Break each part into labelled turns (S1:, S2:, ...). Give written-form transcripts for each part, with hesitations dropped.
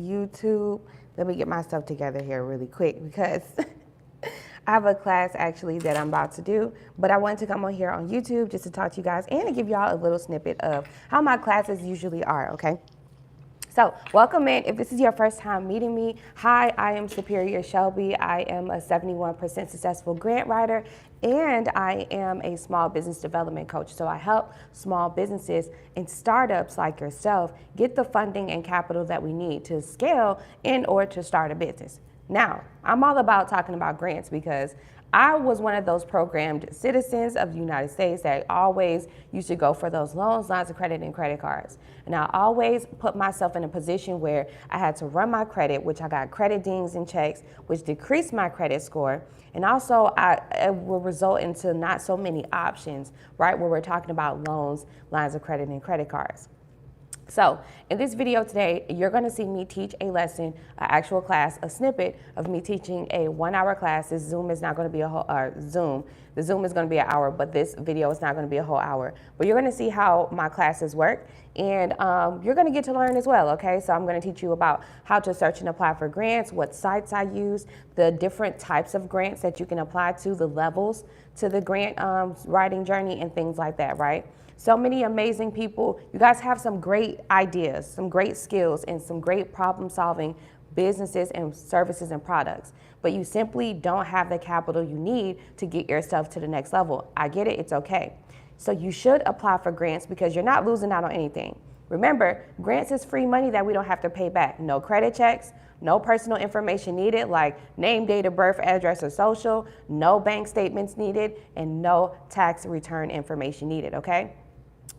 S1: YouTube. Let me get myself together here really quick because I have a class actually that I'm about to do, but I wanted to come on here on YouTube just to talk to you guys and to give y'all a little snippet of how my classes usually are, okay? So welcome in. If this is your first time meeting me, hi, I am Superior Shelby. I am a 71% successful grant writer, and I am a small business development coach. So I help small businesses and startups like yourself get the funding and capital that we need to scale in order to start a business. Now, I'm all about talking about grants because I was one of those programmed citizens of the United States that always used to go for those loans, lines of credit, and credit cards. And I always put myself in a position where I had to run my credit, which I got credit dings and checks, which decreased my credit score. And also it will result into not so many options, right? Where we're talking about loans, lines of credit, and credit cards. So in this video today, you're going to see me teach a lesson, an actual class, a snippet of me teaching a 1 hour class. This Zoom is not going to be a whole, the Zoom is going to be an hour, but this video is not going to be a whole hour. But you're going to see how my classes work, and you're going to get to learn as well, okay? So I'm going to teach you about how to search and apply for grants, what sites I use, the different types of grants that you can apply to, the levels to the grant writing journey, and things like that, right? So many amazing people. You guys have some great ideas, some great skills, and some great problem solving businesses and services and products, but you simply don't have the capital you need to get yourself to the next level. I get it, it's okay. So you should apply for grants because you're not losing out on anything. Remember, grants is free money that we don't have to pay back. No credit checks, no personal information needed like name, date of birth, address, or social, no bank statements needed, and no tax return information needed, okay?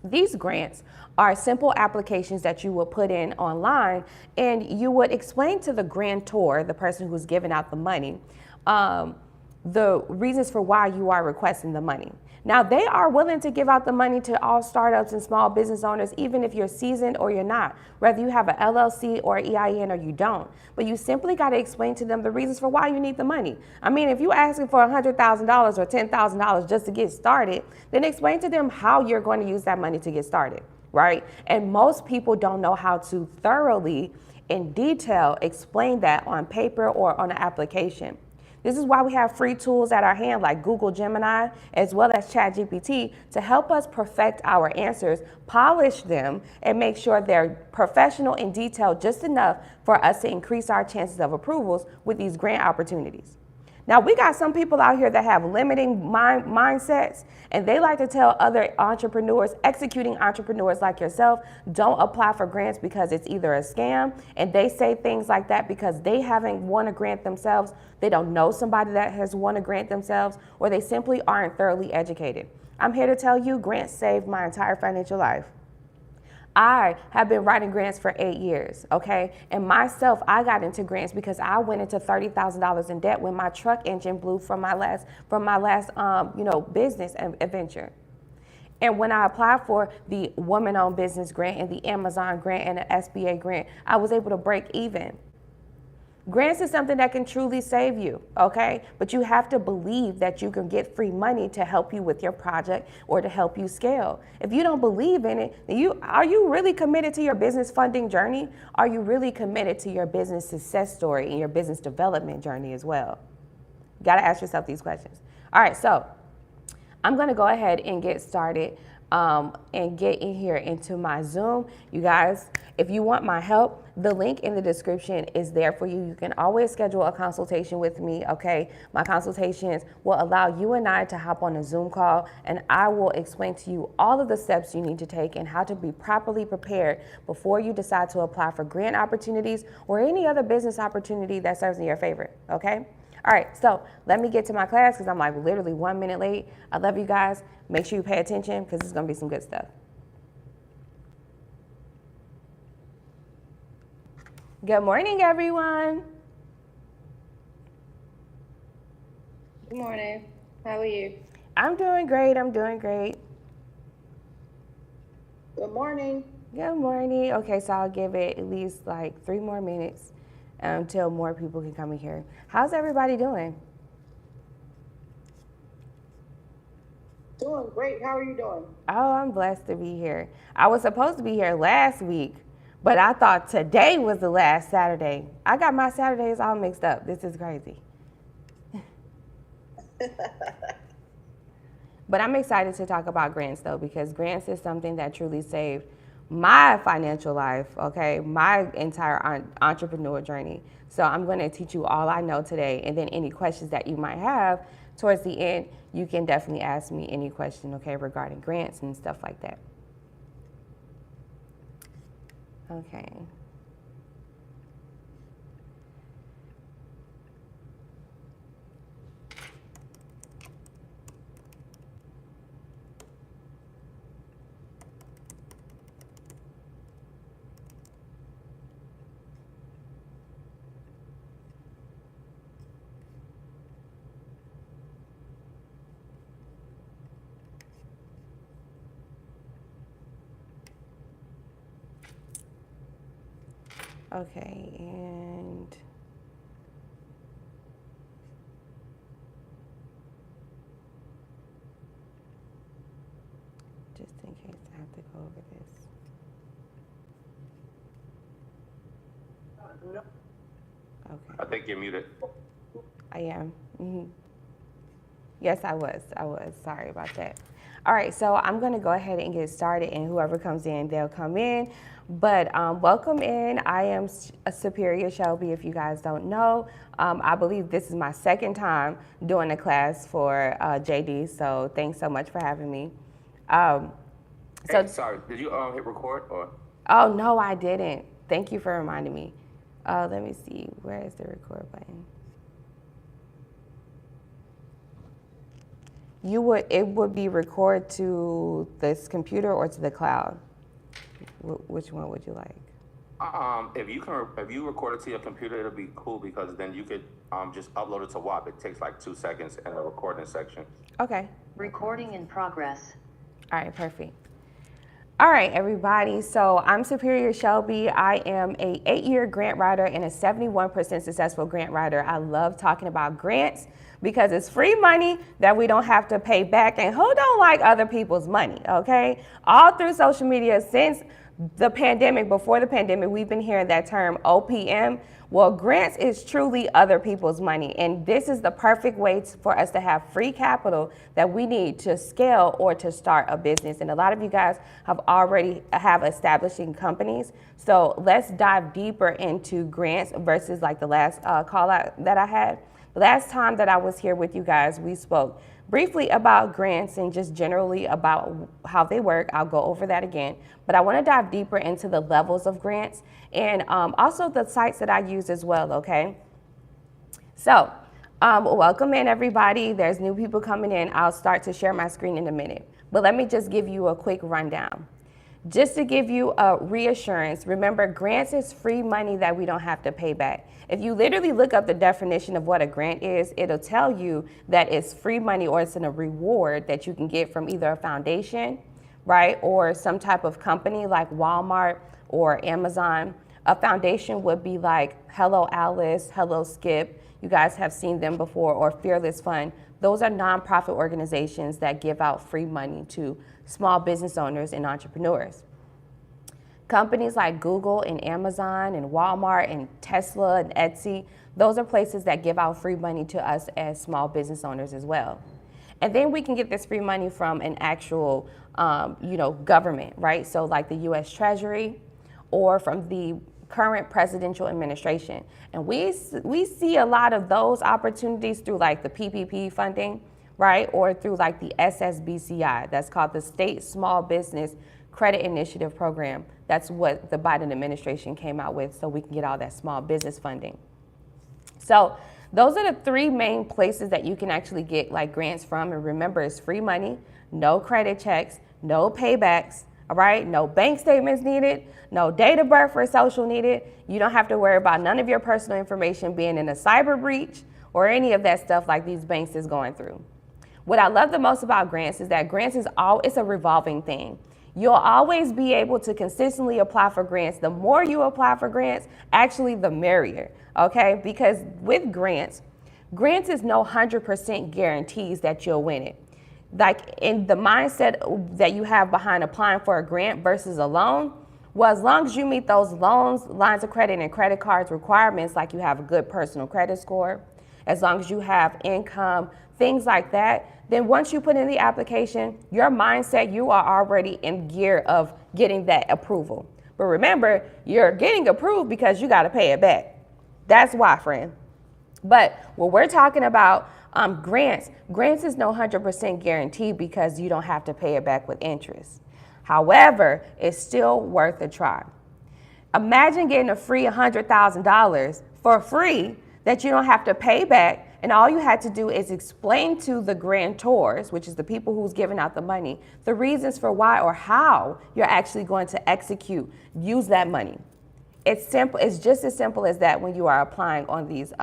S1: These grants are simple applications that you will put in online, and you would explain to the grantor, the person who's giving out the money, the reasons for why you are requesting the money. Now, they are willing to give out the money to all startups and small business owners, even if you're seasoned or you're not, whether you have an LLC or EIN or you don't. But you simply got to explain to them the reasons for why you need the money. I mean, if you're asking for $100,000 or $10,000 just to get started, then explain to them how you're going to use that money to get started, right? And most people don't know how to thoroughly, in detail, explain that on paper or on an application. This is why we have free tools at our hand like Google Gemini, as well as ChatGPT, to help us perfect our answers, polish them, and make sure they're professional and detailed just enough for us to increase our chances of approvals with these grant opportunities. Now, we got some people out here that have limiting mindsets, and they like to tell other entrepreneurs, executing entrepreneurs like yourself, don't apply for grants because it's either a scam, and they say things like that because they haven't won a grant themselves, they don't know somebody that has won a grant themselves, or they simply aren't thoroughly educated. I'm here to tell you, grants saved my entire financial life. I have been writing grants for 8 years, okay? And myself, I got into grants because I went into $30,000 in debt when my truck engine blew from my last business adventure. And when I applied for the woman-owned business grant and the Amazon grant and the SBA grant, I was able to break even. Grants is something that can truly save you, okay? But you have to believe that you can get free money to help you with your project or to help you scale. If you don't believe in it, then are you really committed to your business funding journey? Are you really committed to your business success story and your business development journey as well? You gotta ask yourself these questions. All right, so I'm gonna go ahead and get started and get in here into my Zoom. You guys, if you want my help, the link in the description is there for you. You can always schedule a consultation with me, okay? My consultations will allow you and I to hop on a Zoom call, and I will explain to you all of the steps you need to take and how to be properly prepared before you decide to apply for grant opportunities or any other business opportunity that serves in your favor, okay? All right, so let me get to my class because I'm like literally 1 minute late. I love you guys. Make sure you pay attention because it's going to be some good stuff. Good morning, everyone.
S2: Good morning. How are you?
S1: I'm doing great. I'm doing great.
S2: Good morning.
S1: Good morning. Okay, so I'll give it at least like 3 more minutes until more people can come in here. How's everybody doing?
S2: Doing great. How are you doing?
S1: Oh, I'm blessed to be here. I was supposed to be here last week, But I thought today was the last Saturday. I got my Saturdays all mixed up. This is crazy. But I'm excited to talk about grants though, because grants is something that truly saved my financial life, okay? My entire entrepreneur journey. So I'm going to teach you all I know today, and then any questions that you might have towards the end, you can definitely ask me any question, okay, regarding grants and stuff like that. Okay. Okay, and just in case I have to go over this. Okay.
S3: I think you're muted.
S1: I am. Yes, I was. Sorry about that. All right, so I'm going to go ahead and get started, and whoever comes in, they'll come in. But welcome in. I am Superior Shelby, if you guys don't know. I believe this is my second time doing a class for JD, so thanks so much for having me.
S3: Hey, sorry, did you hit record or?
S1: Oh, no, I didn't. Thank you for reminding me. Let me see. Where is the record button? It would be record to this computer or to the cloud. Which one would you like?
S3: If you record it to your computer, it'll be cool because then you could just upload it to WAP. It takes like 2 seconds in the recording section.
S1: Okay.
S4: Recording in progress.
S1: All right, perfect. All right, everybody. So I'm Superior Shelby. I am a 8-year grant writer and a 71% successful grant writer. I love talking about grants because it's free money that we don't have to pay back. And who don't like other people's money, okay? All through social media since the pandemic, before the pandemic, we've been hearing that term OPM. Well, grants is truly other people's money. And this is the perfect way for us to have free capital that we need to scale or to start a business. And a lot of you guys have already have establishing companies. So let's dive deeper into grants versus like the last call out that I had. Last time that I was here with you guys, we spoke briefly about grants and just generally about how they work. I'll go over that again, but I want to dive deeper into the levels of grants and also the sites that I use as well, okay? So welcome in everybody. There's new people coming in. I'll start to share my screen in a minute, but let me just give you a quick rundown. Just to give you a reassurance, remember grants is free money that we don't have to pay back. If you literally look up the definition of what a grant is, it'll tell you that it's free money or it's a reward that you can get from either a foundation, right, or some type of company like Walmart or Amazon. A foundation would be like Hello Alice, Hello Skip. You guys have seen them before, or Fearless Fund. Those are nonprofit organizations that give out free money to small business owners and entrepreneurs. Companies like Google and Amazon and Walmart and Tesla and Etsy, those are places that give out free money to us as small business owners as well. And then we can get this free money from an actual, government, right? So like the U.S. Treasury or from the current presidential administration. And we see a lot of those opportunities through like the PPP funding, right? Or through like the SSBCI, that's called the State Small Business Credit Initiative Program. That's what the Biden administration came out with, so we can get all that small business funding. So those are the 3 main places that you can actually get like grants from. And remember, it's free money, no credit checks, no paybacks, all right? No bank statements needed, no date of birth or social needed. You don't have to worry about none of your personal information being in a cyber breach or any of that stuff like these banks is going through. What I love the most about grants is that grants it's a revolving thing. You'll always be able to consistently apply for grants. The more you apply for grants, actually the merrier, okay? Because with grants is no 100% guarantees that you'll win it. Like in the mindset that you have behind applying for a grant versus a loan, Well, as long as you meet those loans, lines of credit, and credit cards requirements, like you have a good personal credit score, as long as you have income, things like that, then once you put in the application, your mindset, you are already in gear of getting that approval. But remember, you're getting approved because you got to pay it back. That's why, friend. But when we're talking about grants is no 100% guaranteed because you don't have to pay it back with interest. However, it's still worth a try. Imagine getting a free $100,000 for free that you don't have to pay back, and all you had to do is explain to the grantors, which is the people who's giving out the money, the reasons for why or how you're actually going to use that money. It's simple. It's just as simple as that when you are applying on these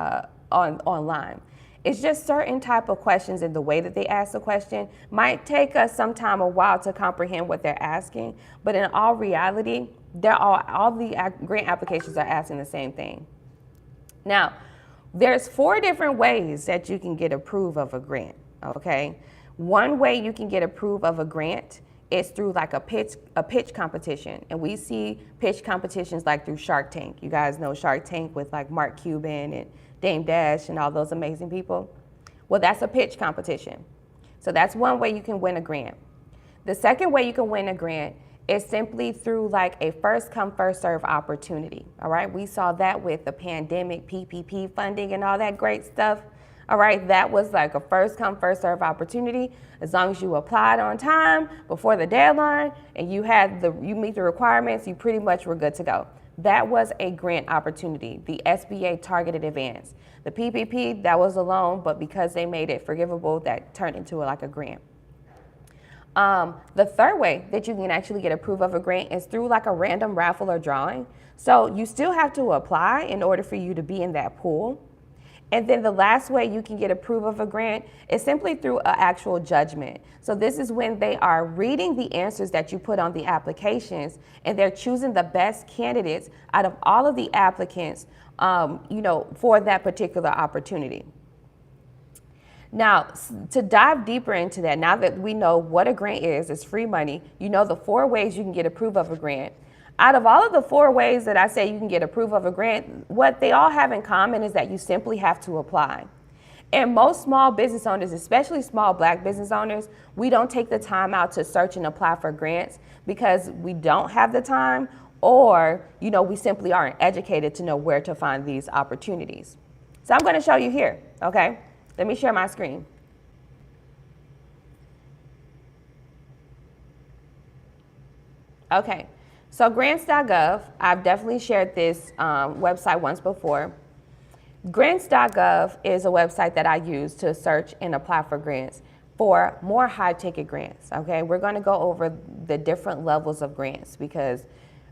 S1: online. It's just certain type of questions, and the way that they ask the question might take us sometime a while to comprehend what they're asking. But in all reality, all the grant applications are asking the same thing. Now, there's 4 different ways that you can get approved of a grant. Okay, one way you can get approved of a grant is through like a pitch competition, and we see pitch competitions like through Shark Tank. You guys know Shark Tank with like Mark Cuban and Dame Dash and all those amazing people. Well, that's a pitch competition. So that's one way you can win a grant. The second way you can win a grant is simply through like a first come, first serve opportunity. All right, we saw that with the pandemic, PPP funding and all that great stuff. All right, that was like a first come, first serve opportunity. As long as you applied on time before the deadline and you meet the requirements, you pretty much were good to go. That was a grant opportunity, the SBA targeted advance. The PPP, that was a loan, but because they made it forgivable, that turned into like a grant. The third way that you can actually get approved of a grant is through like a random raffle or drawing. So you still have to apply in order for you to be in that pool. And then the last way you can get approved of a grant is simply through an actual judgment. So this is when they are reading the answers that you put on the applications, and they're choosing the best candidates out of all of the applicants, for that particular opportunity. Now, to dive deeper into that, now that we know what a grant is, it's free money, you know the 4 ways you can get approved of a grant. Out of all of the 4 ways that I say you can get approved of a grant, what they all have in common is that you simply have to apply. And most small business owners, especially small Black business owners, we don't take the time out to search and apply for grants because we don't have the time, or we simply aren't educated to know where to find these opportunities. So I'm going to show you here, okay? Let me share my screen. Okay. So grants.gov, I've definitely shared this website once before. Grants.gov is a website that I use to search and apply for grants for more high ticket grants, okay? We're gonna go over the different levels of grants because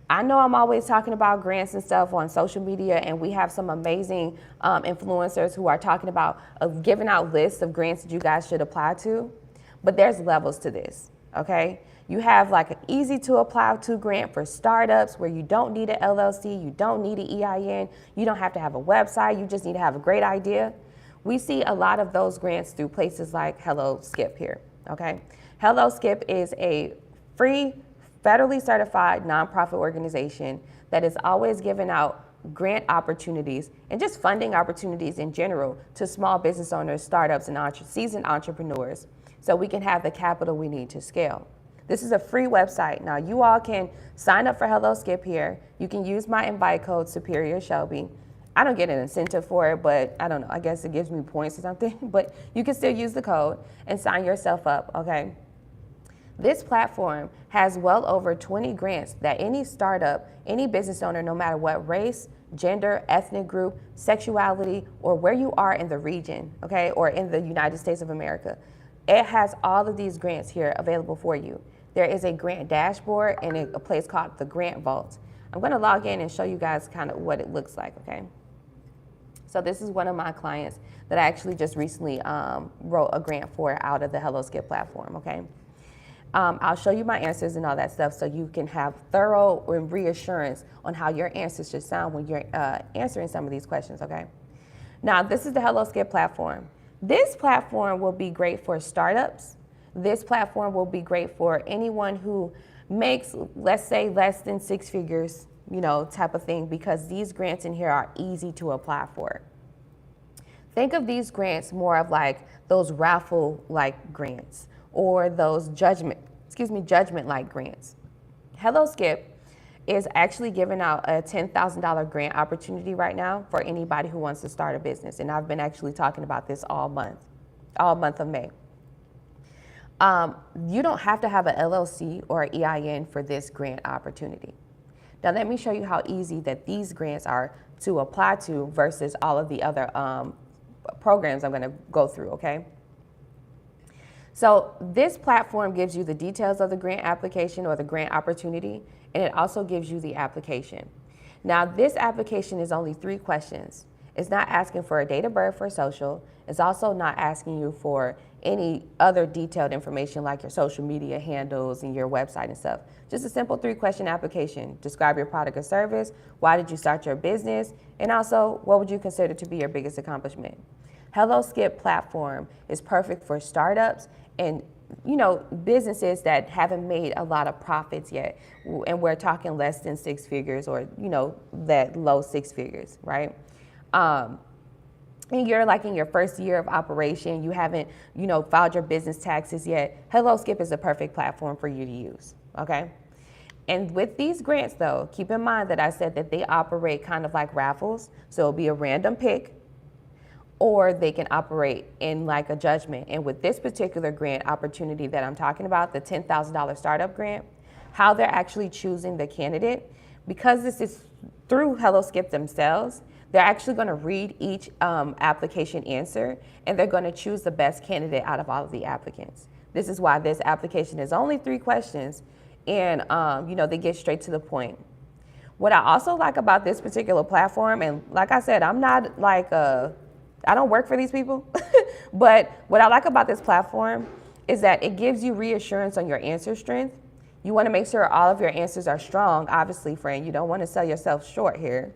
S1: I know I'm always talking about grants and stuff on social media, and we have some amazing influencers who are talking about giving out lists of grants that you guys should apply to, but there's levels to this, okay? You have like an easy to apply to grant for startups where you don't need an LLC, you don't need an EIN, you don't have to have a website, you just need to have a great idea. We see a lot of those grants through places like Hello Skip here, okay? Hello Skip is a free, federally certified nonprofit organization that is always giving out grant opportunities and just funding opportunities in general to small business owners, startups, and seasoned entrepreneurs so we can have the capital we need to scale. This is a free website. Now, you all can sign up for Hello Skip here. You can use my invite code, Superior Shelby. I don't get an incentive for it, but I don't know. I guess it gives me points or something. But you can still use the code and sign yourself up, okay? This platform has well over 20 grants that any startup, any business owner, no matter what race, gender, ethnic group, sexuality, or where you are in the region, okay, or in the United States of America, it has all of these grants here available for you. There is a grant dashboard and a place called the Grant Vault. I'm gonna log in and show you guys kind of what it looks like, okay? So this is one of my clients that I actually just recently wrote a grant for out of the Hello Skip platform, okay? I'll show you my answers and all that stuff so you can have thorough reassurance on how your answers should sound when you're answering some of these questions, okay? Now, this is the Hello Skip platform. This platform will be great for startups. This platform will be great for anyone who makes, let's say, less than 6 figures, type of thing, because these grants in here are easy to apply for. Think of these grants more of like those raffle-like grants or those judgment-like grants. Hello Skip is actually giving out a $10,000 grant opportunity right now for anybody who wants to start a business. And I've been actually talking about this all month of May. You don't have to have an LLC or an EIN for this grant opportunity. Now let me show you how easy that these grants are to apply to versus all of the other programs I'm going to go through, okay? So this platform gives you the details of the grant application or the grant opportunity, and it also gives you the application. Now this application is only 3 questions. It's not asking for a date of birth or social. It's also not asking you for any other detailed information like your social media handles and your website and stuff. Just a simple 3-question application. Describe your product or service. Why did you start your business? And also, what would you consider to be your biggest accomplishment? Hello Skip platform is perfect for startups and businesses that haven't made a lot of profits yet. And we're talking less than 6 figures or, that low 6 figures, right? And you're like in your first year of operation, you haven't, filed your business taxes yet. Hello Skip is a perfect platform for you to use, okay? And with these grants though, keep in mind that I said that they operate kind of like raffles. So it'll be a random pick, or they can operate in like a judgment. And with this particular grant opportunity that I'm talking about, the $10,000 startup grant, how they're actually choosing the candidate, because this is through Hello Skip themselves, they're actually going to read each application answer, and they're going to choose the best candidate out of all of the applicants. This is why this application is only 3 questions, and they get straight to the point. What I also like about this particular platform, and like I said, I'm not like I don't work for these people, but what I like about this platform is that it gives you reassurance on your answer strength. You want to make sure all of your answers are strong, obviously, friend. You don't want to sell yourself short here.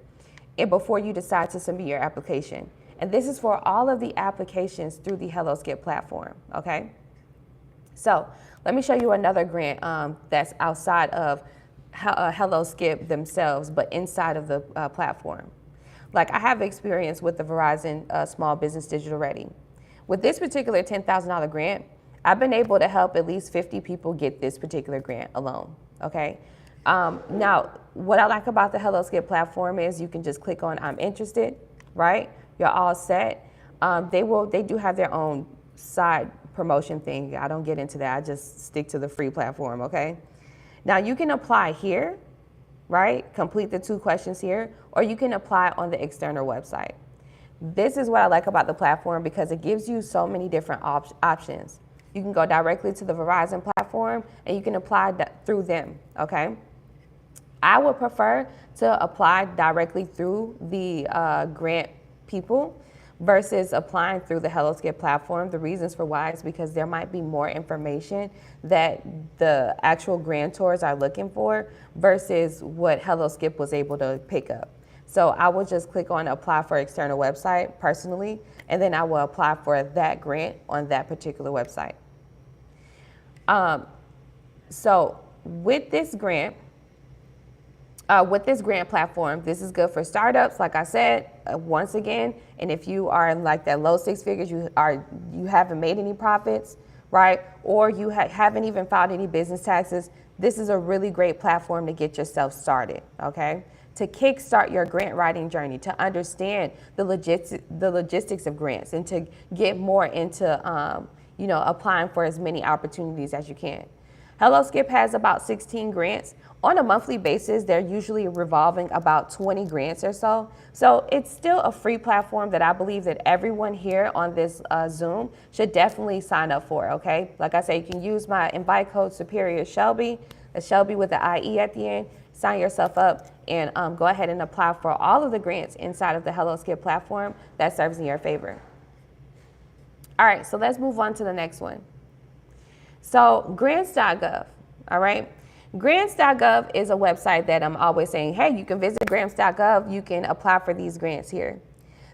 S1: And before you decide to submit your application. And this is for all of the applications through the Hello Skip platform, okay? So let me show you another grant that's outside of Hello Skip themselves, but inside of the platform. Like I have experience with the Verizon Small Business Digital Ready. With this particular $10,000 grant, I've been able to help at least 50 people get this particular grant alone, okay? Now, what I like about the Hello Skip platform is you can just click on I'm interested, right? You're all set. They do have their own side promotion thing. I don't get into that. I just stick to the free platform, okay? Now you can apply here, right? Complete the 2 questions here, or you can apply on the external website. This is what I like about the platform because it gives you so many different options. You can go directly to the Verizon platform and you can apply through them, okay? I would prefer to apply directly through the grant people versus applying through the Hello Skip platform. The reasons for why is because there might be more information that the actual grantors are looking for versus what Hello Skip was able to pick up. So I will just click on apply for external website personally, and then I will apply for that grant on that particular website. So with this grant platform, this is good for startups, like I said, once again, and if you are in like that low 6 figures, you haven't made any profits, right? Or you haven't even filed any business taxes, this is a really great platform to get yourself started, okay? To kickstart your grant writing journey, to understand the logistics of grants, and to get more into applying for as many opportunities as you can. Hello Skip has about 16 grants. On a monthly basis, they're usually revolving about 20 grants or so. So it's still a free platform that I believe that everyone here on this Zoom should definitely sign up for, okay? Like I say, you can use my invite code Superior Shelby, a Shelby with the IE at the end, sign yourself up, and go ahead and apply for all of the grants inside of the Hello Skip platform that serves in your favor. All right, so let's move on to the next one. So grants.gov, all right? Grants.gov is a website that I'm always saying, hey, you can visit grants.gov, you can apply for these grants here.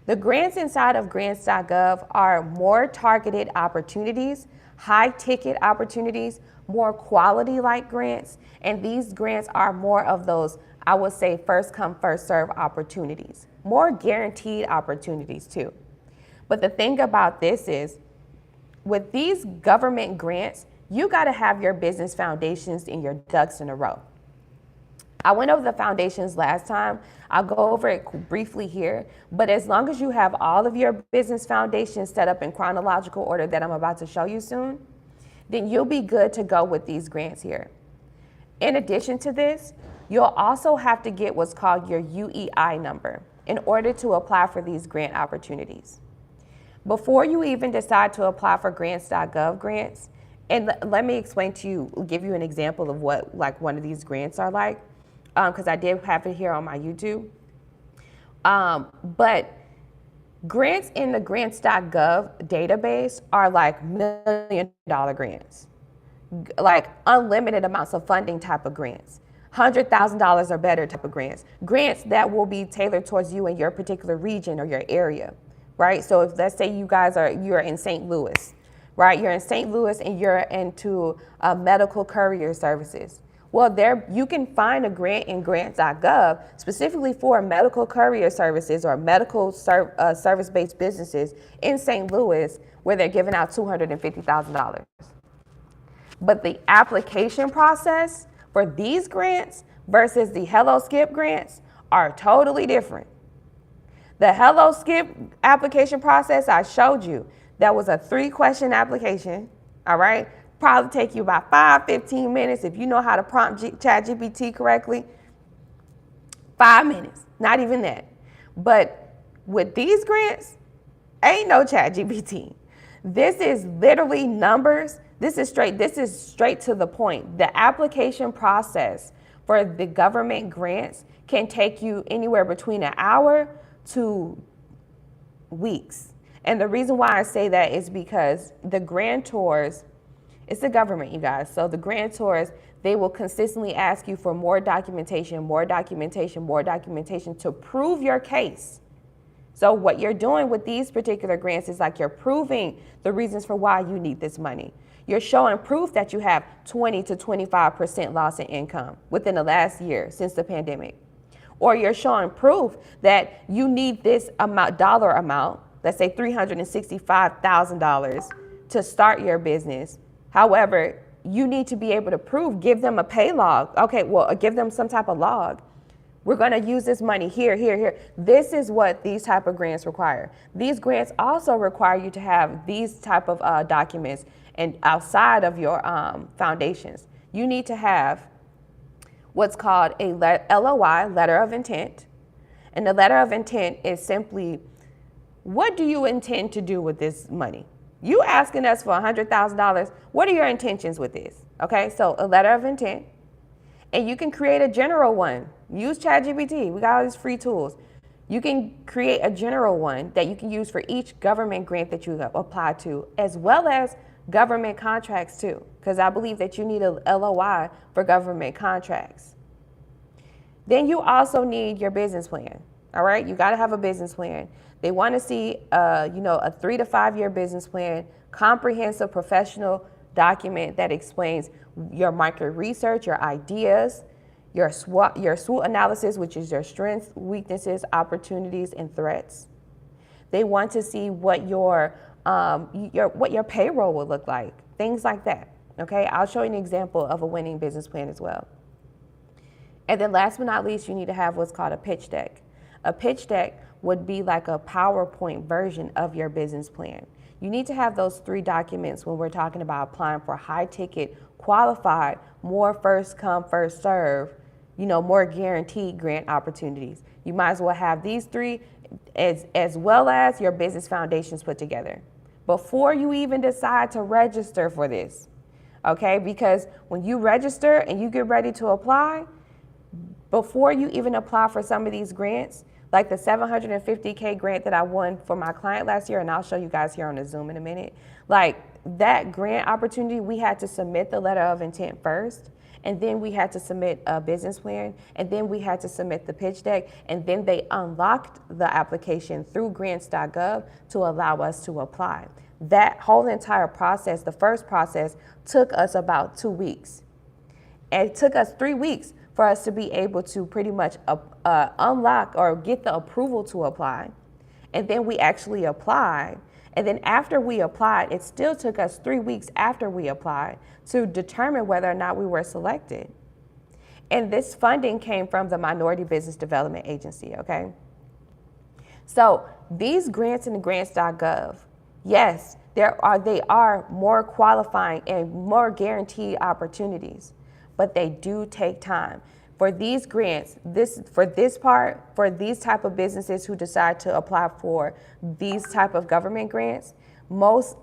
S1: The grants inside of grants.gov are more targeted opportunities, high ticket opportunities, more quality like grants, and these grants are more of those, I would say, first come, first serve opportunities, more guaranteed opportunities too. But the thing about this is, with these government grants, you got to have your business foundations and your ducks in a row. I went over the foundations last time. I'll go over it briefly here, but as long as you have all of your business foundations set up in chronological order that I'm about to show you soon, then you'll be good to go with these grants here. In addition to this, you'll also have to get what's called your UEI number in order to apply for these grant opportunities. Before you even decide to apply for grants.gov grants, and let me explain to you, give you an example of what like one of these grants are like, because I did have it here on my YouTube. But grants in the grants.gov database are like $1 million grants, like unlimited amounts of funding type of grants, $100,000 or better type of grants, grants that will be tailored towards you in your particular region or your area, right? So if let's say you're in St. Louis, right? You're in St. Louis and you're into medical courier services. Well, there you can find a grant in grants.gov specifically for medical courier services or medical service-based businesses in St. Louis where they're giving out $250,000. But the application process for these grants versus the Hello Skip grants are totally different. The Hello Skip application process I showed you, that was a 3-question application, all right? Probably take you about 5-15 minutes if you know how to prompt ChatGPT correctly. 5 minutes, not even that. But with these grants, ain't no ChatGPT. This is literally numbers. This is straight to the point. The application process for the government grants can take you anywhere between an hour to weeks. And the reason why I say that is because the grantors, it's the government, you guys. So the grantors, they will consistently ask you for more documentation to prove your case. So what you're doing with these particular grants is like you're proving the reasons for why you need this money. You're showing proof that you have 20 to 25% loss in income within the last year since the pandemic. Or you're showing proof that you need this dollar amount, let's say $365,000 to start your business. However, you need to be able to prove, give them a pay log. Okay, well, give them some type of log. We're going to use this money here, here, here. This is what these type of grants require. These grants also require you to have these type of documents and outside of your foundations. You need to have what's called a LOI, letter of intent. And the letter of intent is simply, what do you intend to do with this money? You asking us for $100,000, what are your intentions with this? Okay, so a letter of intent. And you can create a general one. Use ChatGPT, we got all these free tools. You can create a general one that you can use for each government grant that you apply to, as well as government contracts too, because I believe that you need a LOI for government contracts. Then you also need your business plan, all right? You gotta have a business plan. They wanna see a 3 to 5 year business plan, comprehensive professional document that explains your market research, your ideas, your SWOT analysis, which is your strengths, weaknesses, opportunities, and threats. They want to see what your payroll will look like, things like that. Okay, I'll show you an example of a winning business plan as well. And then last but not least, you need to have what's called a pitch deck. A pitch deck would be like a PowerPoint version of your business plan. You need to have those 3 documents when we're talking about applying for high ticket, qualified, more first come, first serve, more guaranteed grant opportunities. You might as well have these 3 as well as your business foundations put together before you even decide to register for this. Okay, because when you register and you get ready to apply, before you even apply for some of these grants, like the $750K grant that I won for my client last year, and I'll show you guys here on the Zoom in a minute, like that grant opportunity, we had to submit the letter of intent first. and then we had to submit a business plan, and then we had to submit the pitch deck, and then they unlocked the application through grants.gov to allow us to apply. That whole entire process, the first process, took us about 2 weeks. And it took us 3 weeks for us to be able to pretty much unlock or get the approval to apply. And then we actually applied. And then after we applied, it still took us 3 weeks after we applied to determine whether or not we were selected. And this funding came from the Minority Business Development Agency, okay? So these grants in grants.gov, yes, they are more qualifying and more guaranteed opportunities, but they do take time. For these grants, for these type of businesses who decide to apply for these type of government grants, most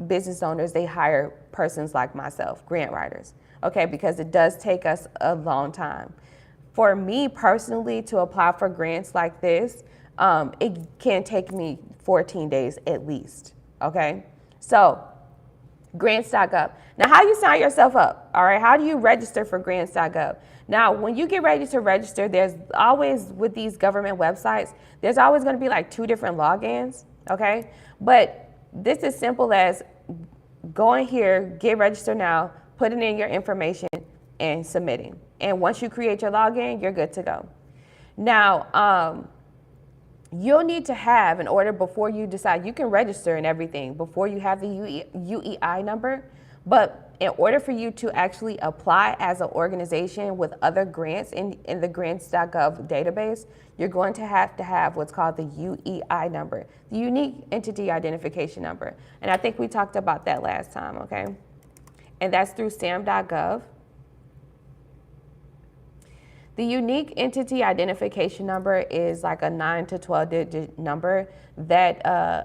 S1: business owners, they hire persons like myself, grant writers, okay, because it does take us a long time. For me personally, to apply for grants like this, it can take me 14 days at least, okay? So grants.gov. Now, how you sign yourself up, all right? How do you register for grants.gov? Now, when you get ready to register, there's always, with these government websites, there's always going to be like 2 different logins, okay? But this is simple as going here, get registered now, putting in your information, and submitting. And once you create your login, you're good to go. Now, you'll need to have, in order before you decide, you can register and everything before you have the UEI number, but in order for you to actually apply as an organization with other grants in the grants.gov database, you're going to have what's called the UEI number, the Unique Entity Identification Number. And I think we talked about that last time, okay? And that's through sam.gov. The Unique Entity Identification Number is like a 9 to 12 digit number that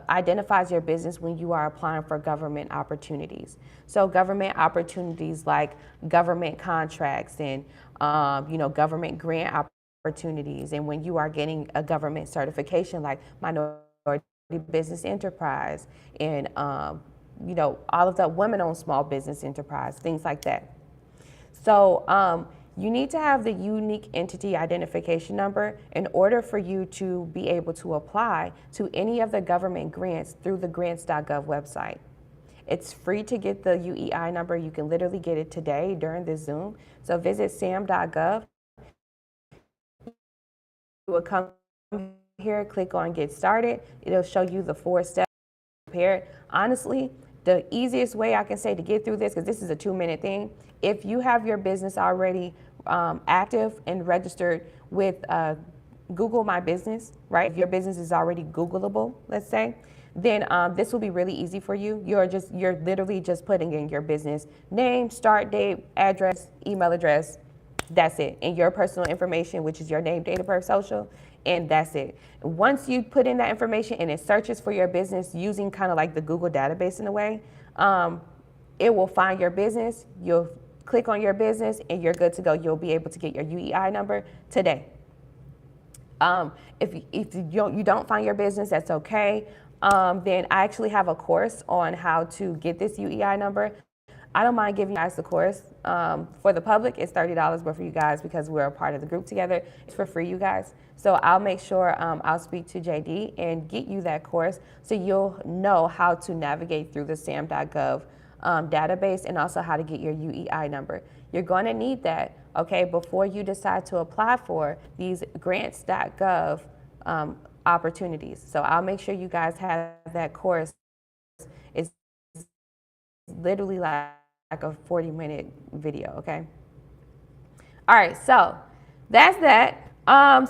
S1: identifies your business when you are applying for government opportunities. So government opportunities like government contracts and government grant opportunities, and when you are getting a government certification like Minority Business Enterprise and all of the women-owned small business enterprise, things like that. So you need to have the Unique Entity Identification Number in order for you to be able to apply to any of the government grants through the grants.gov website. It's free to get the UEI number. You can literally get it today during this Zoom. So visit sam.gov. You will come here, click on Get Started. It'll show you the 4 steps prepared. Honestly, the easiest way I can say to get through this, because this is a 2-minute thing, if you have your business already active and registered with Google My Business, right? If your business is already Googleable, let's say, then this will be really easy for you. You're literally just putting in your business name, start date, address, email address. That's it. And your personal information, which is your name, date of birth, social, and that's it. Once you put in that information and it searches for your business using kind of like the Google database in a way, it will find your business. You'll click on your business and you're good to go. You'll be able to get your UEI number today. If you don't find your business, that's okay. Then I actually have a course on how to get this UEI number. I don't mind giving you guys the course. For the public, it's $30, but for you guys, because we're a part of the group together, it's for free, you guys. So I'll make sure I'll speak to JD and get you that course so you'll know how to navigate through the sam.gov database and also how to get your UEI number. You're going to need that, okay, before you decide to apply for these grants.gov opportunities. So I'll make sure you guys have that course. It's literally like a 40-minute video, okay? All right, so that's that.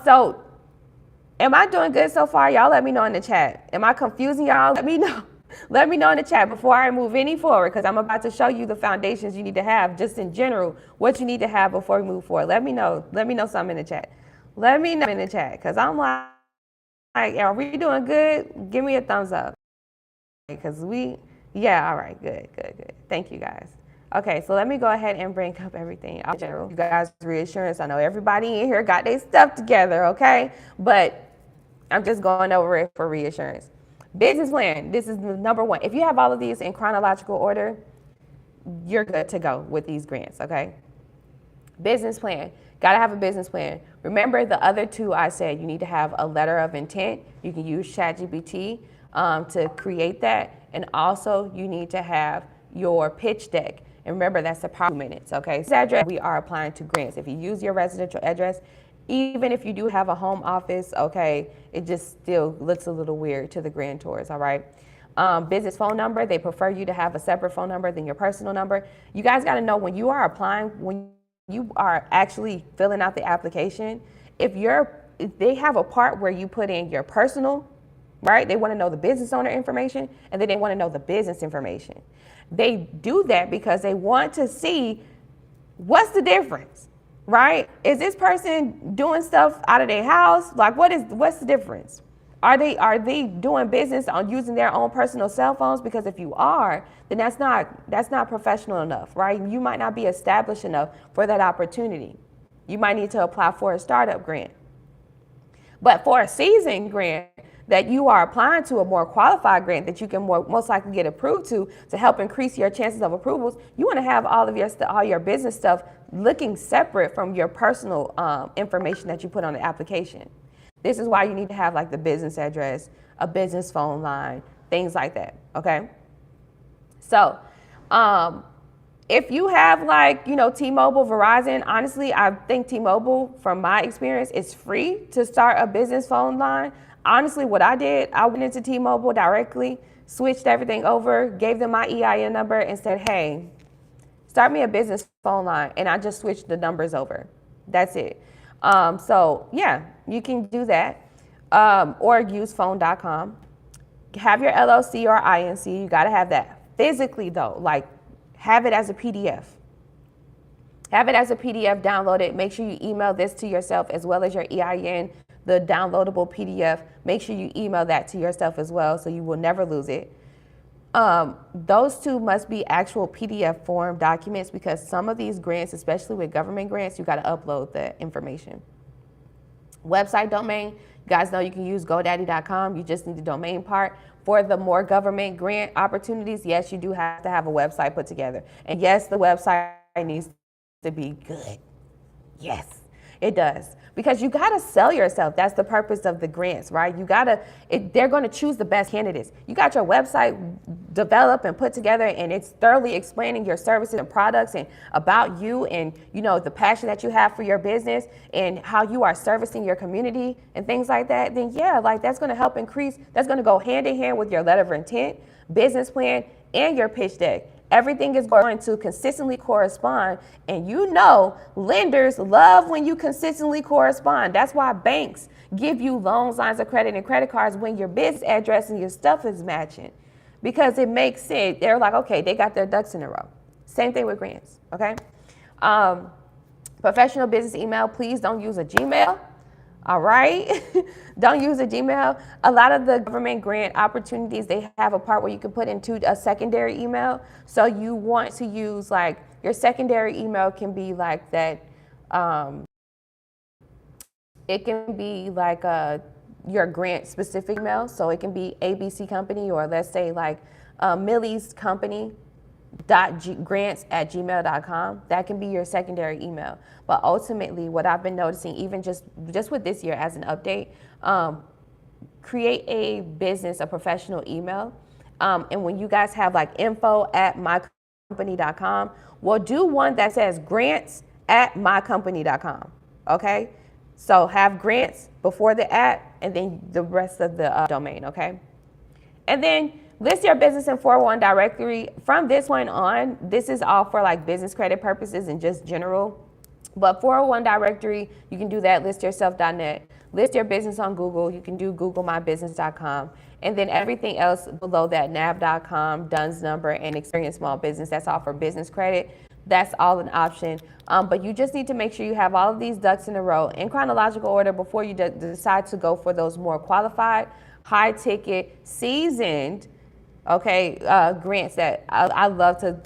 S1: So am I doing good so far? Y'all let me know in the chat. Am I confusing y'all? Let me know. Let me know in the chat before I move any forward, because I'm about to show you the foundations you need to have, just in general, what you need to have before we move forward. Let me know something in the chat. Let me know in the chat, because I'm like, are we doing good? Give me a thumbs up. Because all right, good. Thank you guys. Okay, so let me go ahead and bring up everything in general. You guys, reassurance, I know everybody in here got their stuff together, okay? But I'm just going over it for reassurance. Business plan, this is the number one. If you have all of these in chronological order, you're good to go with these grants, okay? Business plan. Got to have a business plan. Remember the other two I said, you need to have a letter of intent. You can use ChatGPT to create that. And also you need to have your pitch deck. And remember, that's the power 2 minutes, okay? This address, we are applying to grants. If you use your residential address, even if you do have a home office, okay, it just still looks a little weird to the grantors, all right? Business phone number, they prefer you to have a separate phone number than your personal number. You guys got to know when you are applying, when you are actually filling out the application, if they have a part where you put in your personal, right? They want to know the business owner information, and then they want to know the business information. They do that because they want to see what's the difference, right? Is this person doing stuff out of their house? Like, what's the difference? Are they doing business on using their own personal cell phones? Because if you are, then that's not professional enough, right? You might not be established enough for that opportunity. You might need to apply for a startup grant. But for a seasoned grant that you are applying to, a more qualified grant that you can most likely get approved to help increase your chances of approvals, you want to have all your business stuff looking separate from your personal information that you put on the application. This is why you need to have like the business address, a business phone line, things like that, okay? So if you have like, T-Mobile, Verizon, honestly, I think T-Mobile, from my experience, is free to start a business phone line. Honestly, what I did, I went into T-Mobile directly, switched everything over, gave them my EIN number and said, hey, start me a business phone line. And I just switched the numbers over. That's it. So yeah, you can do that. Or use phone.com. Have your LLC or INC. You got to have that physically though, like have it as a PDF. Have it as a PDF, download it. Make sure you email this to yourself as well as your EIN, the downloadable PDF. Make sure you email that to yourself as well so you will never lose it. Those two must be actual PDF form documents because some of these grants, especially with government grants, you got to upload the information. Website domain, you guys know you can use GoDaddy.com. You just need the domain part. For the more government grant opportunities, yes, you do have to have a website put together. And yes, the website needs to be good. Yes, it does. Because you got to sell yourself. That's the purpose of the grants, right? They're going to choose the best candidates. You got your website developed and put together and it's thoroughly explaining your services and products and about you and, the passion that you have for your business and how you are servicing your community and things like that. Then yeah, like that's going to help increase. That's going to go hand in hand with your letter of intent, business plan, and your pitch deck. Everything is going to consistently correspond. And lenders love when you consistently correspond. That's why banks give you loans, lines of credit, and credit cards when your business address and your stuff is matching. Because it makes sense. They're like, okay, they got their ducks in a row. Same thing with grants, okay? Professional business email, please don't use a Gmail. All right, don't use a Gmail. A lot of the government grant opportunities, they have a part where you can put into a secondary email. So you want to use like your secondary email can be like that. It can be like your grant specific email. So it can be ABC Company or let's say like Millie's Company. .grants@gmail.com. That can be your secondary email. But ultimately, what I've been noticing, even just with this year as an update, create a professional email. And when you guys have like info@mycompany.com, well, do one that says grants@mycompany.com. Okay? So have grants before the @ and then the rest of the domain. Okay? And then list your business in 401 directory. From this point on, this is all for like business credit purposes and just general. But 401 directory, you can do that, listyourself.net. List your business on Google. You can do googlemybusiness.com. And then everything else below that, nav.com, DUNS number, and Experience Small Business. That's all for business credit. That's all an option. But you just need to make sure you have all of these ducks in a row in chronological order before you decide to go for those more qualified, high ticket, seasoned, grants that I love to,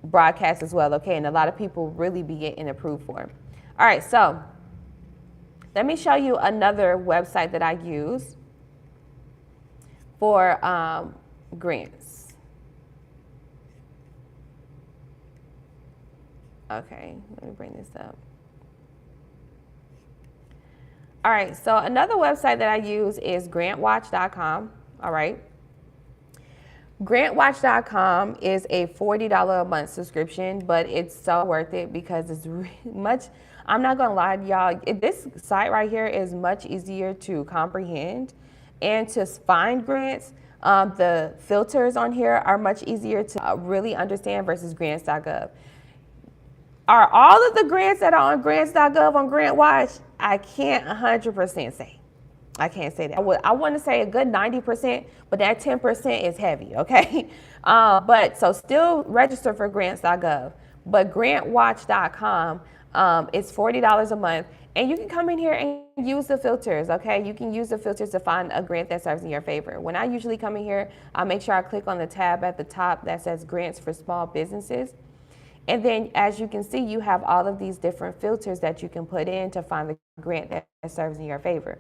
S1: broadcast as well, okay? And a lot of people really be getting approved for. All right, so let me show you another website that I use for grants. Okay, let me bring this up. All right, so another website that I use is grantwatch.com. All right. Grantwatch.com is a $40 a month subscription, but it's so worth it because it's much, I'm not gonna lie to y'all, this site right here is much easier to comprehend and to find grants. The filters on here are much easier to really understand versus grants.gov. Are all of the grants that are on grants.gov on GrantWatch? I can't 100% say. I can't say that. I want to say a good 90%, but that 10% is heavy, okay? But so still register for grants.gov, but grantwatch.com is $40 a month. And you can come in here and use the filters, okay? You can use the filters to find a grant that serves in your favor. When I usually come in here, I make sure I click on the tab at the top that says grants for small businesses. And then as you can see, you have all of these different filters that you can put in to find the grant that serves in your favor.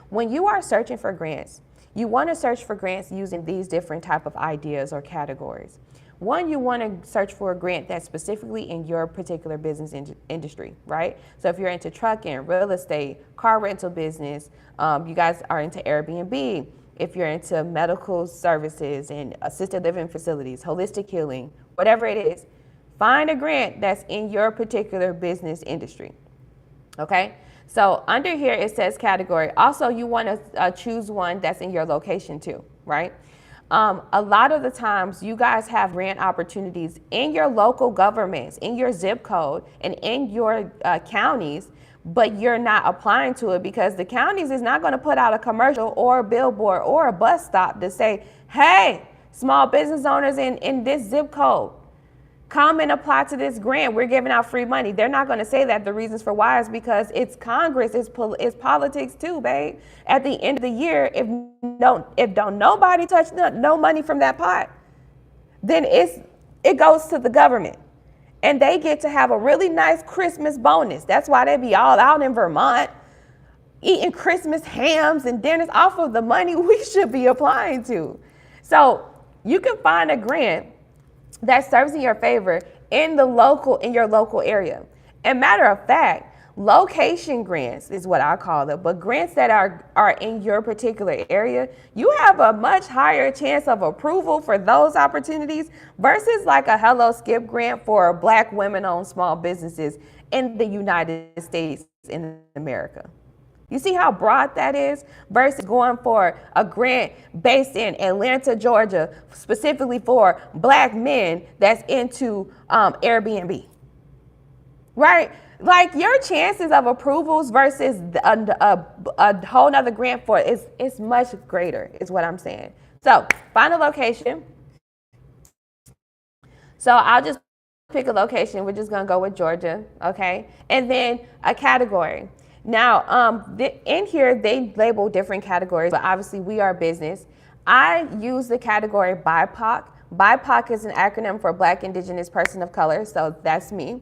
S1: When you are searching for grants, you want to search for grants using these different type of ideas or categories. One, you want to search for a grant that's specifically in your particular business industry, right? So if you're into trucking, real estate, car rental business, you guys are into Airbnb, if you're into medical services and assisted living facilities, holistic healing, whatever it is, find a grant that's in your particular business industry, okay? So under here, it says category. Also, you want to choose one that's in your location too, right? A lot of the times, you guys have grant opportunities in your local governments, in your zip code, and in your counties, but you're not applying to it because the counties is not going to put out a commercial or a billboard or a bus stop to say, hey, small business owners in this zip code, come and apply to this grant. We're giving out free money. They're not going to say that. The reasons for why is because it's Congress, it's politics too, babe. At the end of the year, if don't nobody touch no money from that pot, then it goes to the government. And they get to have a really nice Christmas bonus. That's why they be all out in Vermont eating Christmas hams and dinners off of the money we should be applying to. So you can find a grant that serves in your favor in your local area. And matter of fact, location grants is what I call them, but grants that are in your particular area, you have a much higher chance of approval for those opportunities versus like a Hello Skip grant for Black women-owned small businesses in the United States in America. You see how broad that is versus going for a grant based in Atlanta, Georgia, specifically for Black men that's into Airbnb, right? Like your chances of approvals versus a whole nother grant for it is much greater is what I'm saying. So find a location. So I'll just pick a location. We're just going to go with Georgia, okay? And then a category. Now, in here, they label different categories, but obviously we are business. I use the category BIPOC. BIPOC is an acronym for Black, Indigenous, Person of Color, so that's me.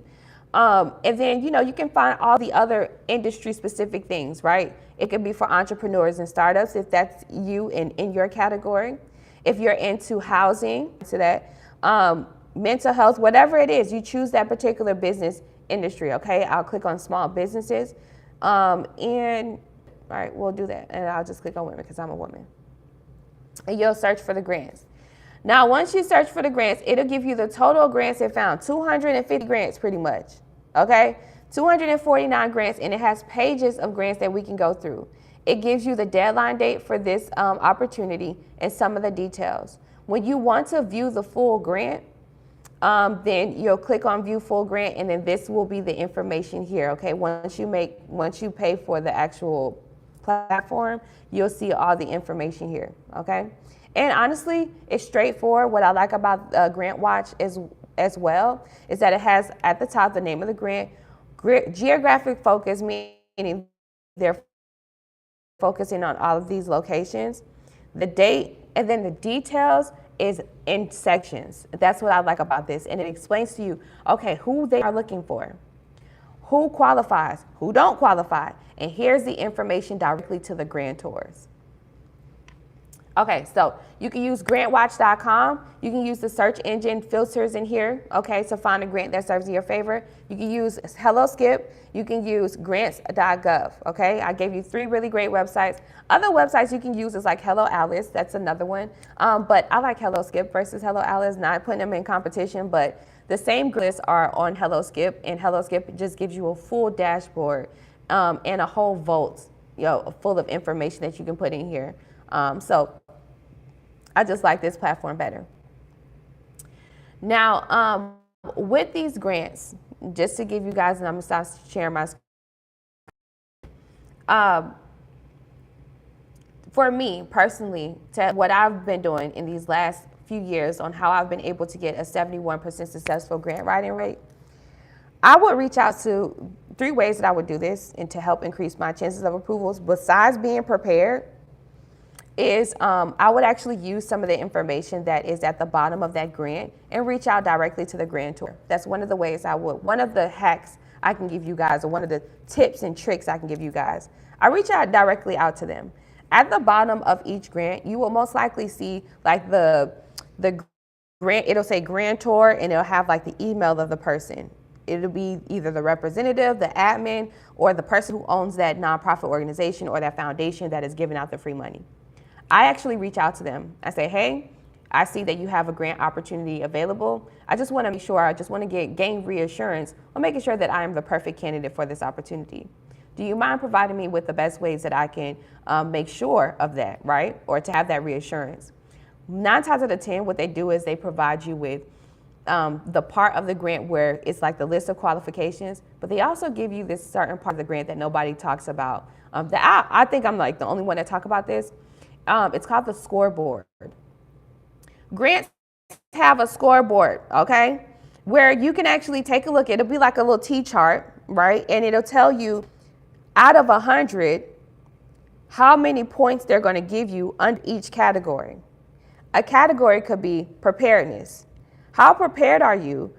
S1: And then, you can find all the other industry-specific things, right? It could be for entrepreneurs and startups, if that's you in your category. If you're into housing, to that, mental health, whatever it is, you choose that particular business industry, okay? I'll click on small businesses. And all right, we'll do that. And I'll just click on women because I'm a woman. And you'll search for the grants. Now, once you search for the grants, it'll give you the total grants it found, 250 grants pretty much, okay? 249 grants, and it has pages of grants that we can go through. It gives you the deadline date for this opportunity and some of the details. When you want to view the full grant, then you'll click on view full grant, and then this will be the information here, okay? Once you pay for the actual platform, you'll see all the information here, okay? And honestly, it's straightforward. What I like about Grant Watch as well is that it has at the top the name of the grant, geographic focus, meaning they're focusing on all of these locations, the date, and then the details is in sections. That's what I like about this. And it explains to you, okay, who they are looking for, who qualifies, who don't qualify. And here's the information directly to the grantors. Okay, so you can use grantwatch.com. You can use the search engine filters in here, okay, to find a grant that serves in your favor. You can use HelloSkip. You can use grants.gov, okay? I gave you 3 really great websites. Other websites you can use is like Hello Alice. That's another one. But I like HelloSkip versus Hello Alice, not putting them in competition, but the same lists are on HelloSkip, and HelloSkip just gives you a full dashboard and a whole vault, full of information that you can put in here. So I just like this platform better. Now, with these grants, just to give you guys, and I'm gonna stop sharing my screen. For me personally, what I've been doing in these last few years on how I've been able to get a 71% successful grant writing rate, I would reach out to 3 ways that I would do this and to help increase my chances of approvals, besides being prepared, is I would actually use some of the information that is at the bottom of that grant and reach out directly to the grantor. That's one of the ways I would. One of the hacks I can give you guys, or one of the tips and tricks I can give you guys. I reach out directly out to them. At the bottom of each grant, you will most likely see like the grant, it'll say grantor, and it'll have like the email of the person. It'll be either the representative, the admin, or the person who owns that nonprofit organization or that foundation that is giving out the free money. I actually reach out to them. I say, hey, I see that you have a grant opportunity available. I just want to make sure, I just want to gain reassurance on making sure that I am the perfect candidate for this opportunity. Do you mind providing me with the best ways that I can make sure of that, right? Or to have that reassurance. 9 times out of 10, what they do is they provide you with the part of the grant where it's like the list of qualifications, but they also give you this certain part of the grant that nobody talks about. That I think I'm like the only one that talk about this. It's called the scoreboard. Grants have a scoreboard, okay, where you can actually take a look. It'll be like a little T-chart, right? And it'll tell you out of 100, how many points they're going to give you under each category. A category could be preparedness. How prepared are you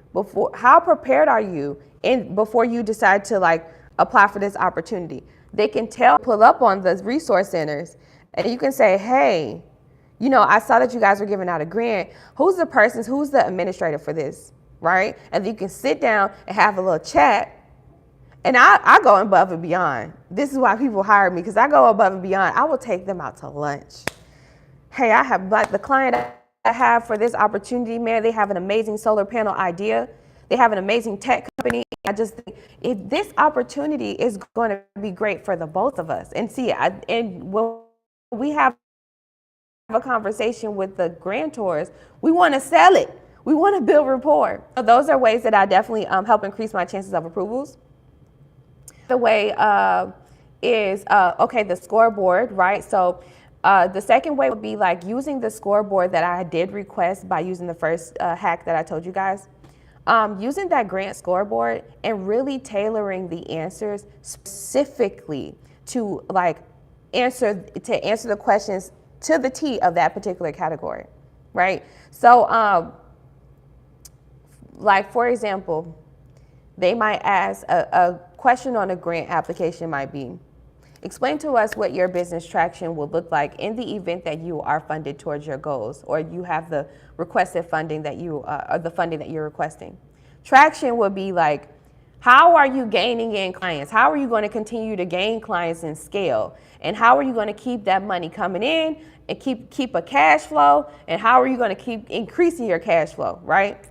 S1: before you decide to like apply for this opportunity? They can pull up on the resource centers, and you can say, hey, I saw that you guys were giving out a grant. Who's the administrator for this, right? And you can sit down and have a little chat. And I go above and beyond. This is why people hire me, because I go above and beyond. I will take them out to lunch. Hey, I have like the client I have for this opportunity, man, they have an amazing solar panel idea. They have an amazing tech company. I just think if this opportunity is going to be great for the both of us. And and when we have a conversation with the grantors, we want to sell it. We want to build rapport. So those are ways that I definitely help increase my chances of approvals. The way is, the scoreboard, right? So the second way would be like using the scoreboard that I did request by using the first hack that I told you guys. Using that grant scoreboard and really tailoring the answers specifically to like answer the questions to the T of that particular category, right? So like for example, they might ask a question on a grant application might be, explain to us what your business traction will look like in the event that you are funded towards your goals, or you have the requested funding that or the funding that you're requesting. Traction would be like, how are you gaining in clients? How are you going to continue to gain clients and scale? And how are you going to keep that money coming in and keep a cash flow? And how are you going to keep increasing your cash flow, right?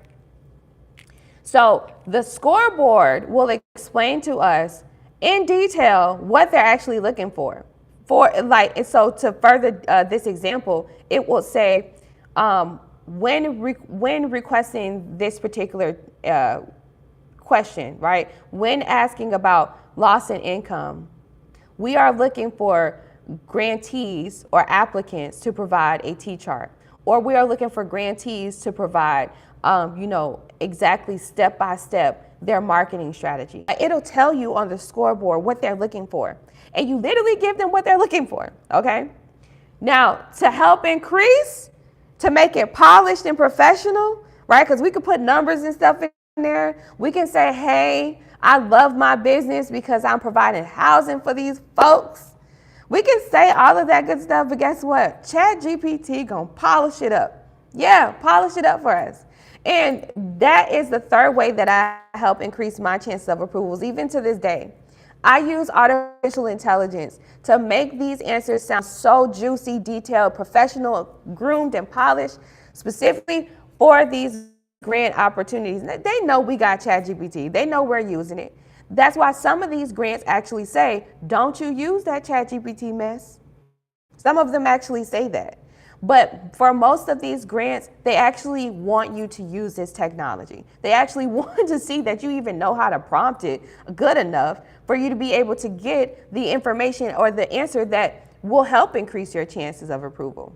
S1: So the scoreboard will explain to us in detail what they're actually looking for. So to further this example, it will say when requesting this particular question, right? When asking about loss in income, we are looking for grantees or applicants to provide a T-chart, or we are looking for grantees to provide exactly step-by-step their marketing strategy. It'll tell you on the scoreboard what they're looking for, and you literally give them what they're looking for, okay? Now, to help increase, to make it polished and professional, right? Because we could put numbers and stuff in there. We can say, hey, I love my business because I'm providing housing for these folks. We can say all of that good stuff, but guess what? ChatGPT gonna polish it up. Yeah, polish it up for us. And that is the third way that I help increase my chances of approvals, even to this day. I use artificial intelligence to make these answers sound so juicy, detailed, professional, groomed, and polished, specifically for these grant opportunities. They know we got ChatGPT. They know we're using it. That's why some of these grants actually say, don't you use that ChatGPT mess. Some of them actually say that. But for most of these grants, they actually want you to use this technology. They actually want to see that you even know how to prompt it good enough for you to be able to get the information or the answer that will help increase your chances of approval.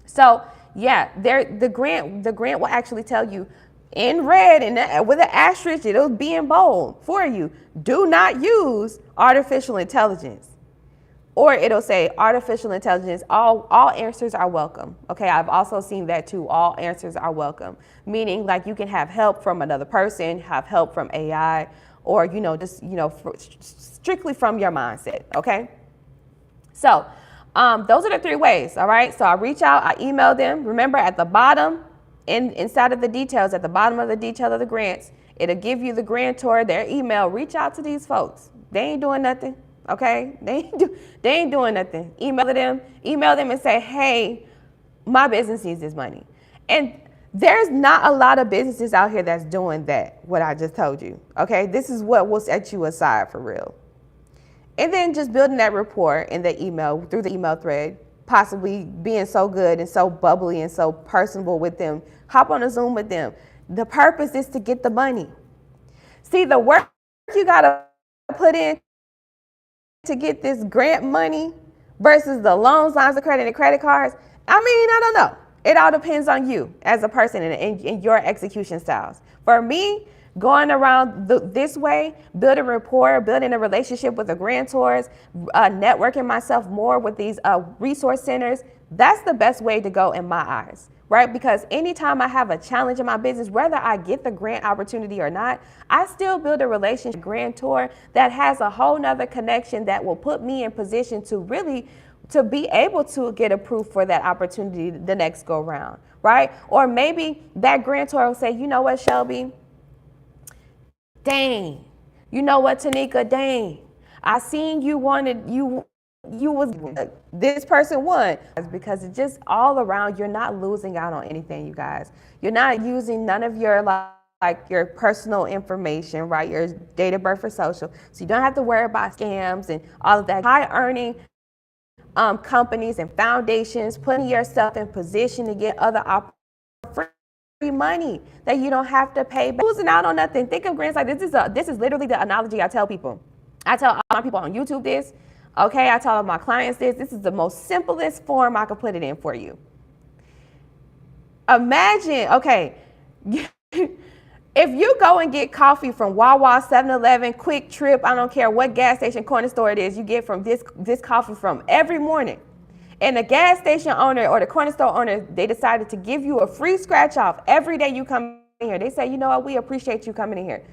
S1: So yeah, the grant will actually tell you in red and with an asterisk, it'll be in bold for you. Do not use artificial intelligence. Or it'll say artificial intelligence, all answers are welcome. Okay, I've also seen that too. All answers are welcome. Meaning like you can have help from another person, have help from AI, or, just, strictly from your mindset. Okay. So those are the three ways. All right. So I reach out, I email them. Remember at the bottom, inside of the details, at the bottom of the detail of the grants, it'll give you the grantor, their email. Reach out to these folks. They ain't doing nothing. Okay, they ain't doing nothing. Email them and say, hey, my business needs this money. And there's not a lot of businesses out here that's doing that, what I just told you. Okay, this is what will set you aside for real. And then just building that rapport in the email, through the email thread, possibly being so good and so bubbly and so personable with them. Hop on a Zoom with them. The purpose is to get the money. See, the work you gotta put in to get this grant money versus the loans, lines of credit, and credit cards, I don't know. It all depends on you as a person and your execution styles. For me, going around this way, building rapport, building a relationship with the grantors, networking myself more with these resource centers, that's the best way to go in my eyes. Right? Because anytime I have a challenge in my business, whether I get the grant opportunity or not, I still build a relationship with a grantor that has a whole nother connection that will put me in position to be able to get approved for that opportunity the next go round, right? Or maybe that grantor will say, you know what, Shelby? Dang. You know what, Tanika? Dang. I seen you wanted, you was, this person won. Because it's just all around, you're not losing out on anything, you guys. You're not using none of your like your personal information, right? Your date of birth for social. So you don't have to worry about scams and all of that. High earning companies and foundations, putting yourself in position to get other free money that you don't have to pay back. Losing out on nothing. Think of grants like this is literally the analogy I tell people. I tell all my people on YouTube this. Okay, I tell my clients this. This is the most simplest form I could put it in for you. Imagine, okay, if you go and get coffee from Wawa, 7-Eleven, Quick Trip, I don't care what gas station, corner store it is, you get from this coffee from every morning. And the gas station owner or the corner store owner, they decided to give you a free scratch off every day you come in here. They say, you know what, we appreciate you coming in here.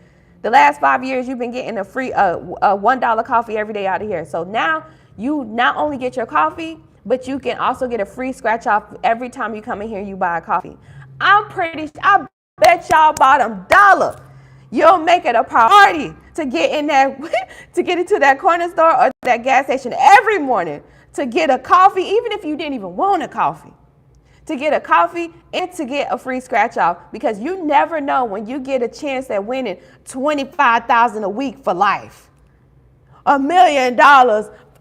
S1: The last 5 years, you've been getting a free $1 coffee every day out of here. So now you not only get your coffee, but you can also get a free scratch off every time you come in here and you buy a coffee. I bet y'all bottom dollar you'll make it a priority to get in that, to get into that corner store or that gas station every morning to get a coffee, even if you didn't even want a coffee. To get a coffee and to get a free scratch off, because you never know when you get a chance at winning $25,000 a week for life, $1 million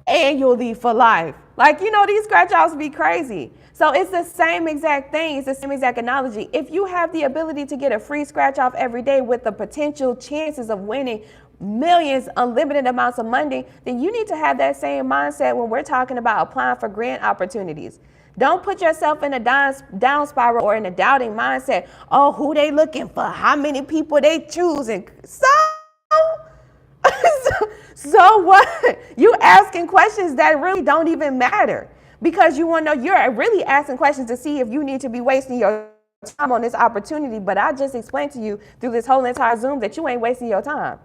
S1: annually for life. Like, these scratch offs be crazy. So it's the same exact thing. It's the same exact analogy. If you have the ability to get a free scratch off every day with the potential chances of winning millions, unlimited amounts of money, then you need to have that same mindset when we're talking about applying for grant opportunities. Don't put yourself in a down spiral or in a doubting mindset. Oh, who they looking for? How many people they choosing? So what? You asking questions that really don't even matter, because you want to know, you're really asking questions to see if you need to be wasting your time on this opportunity. But I just explained to you through this whole entire Zoom that you ain't wasting your time.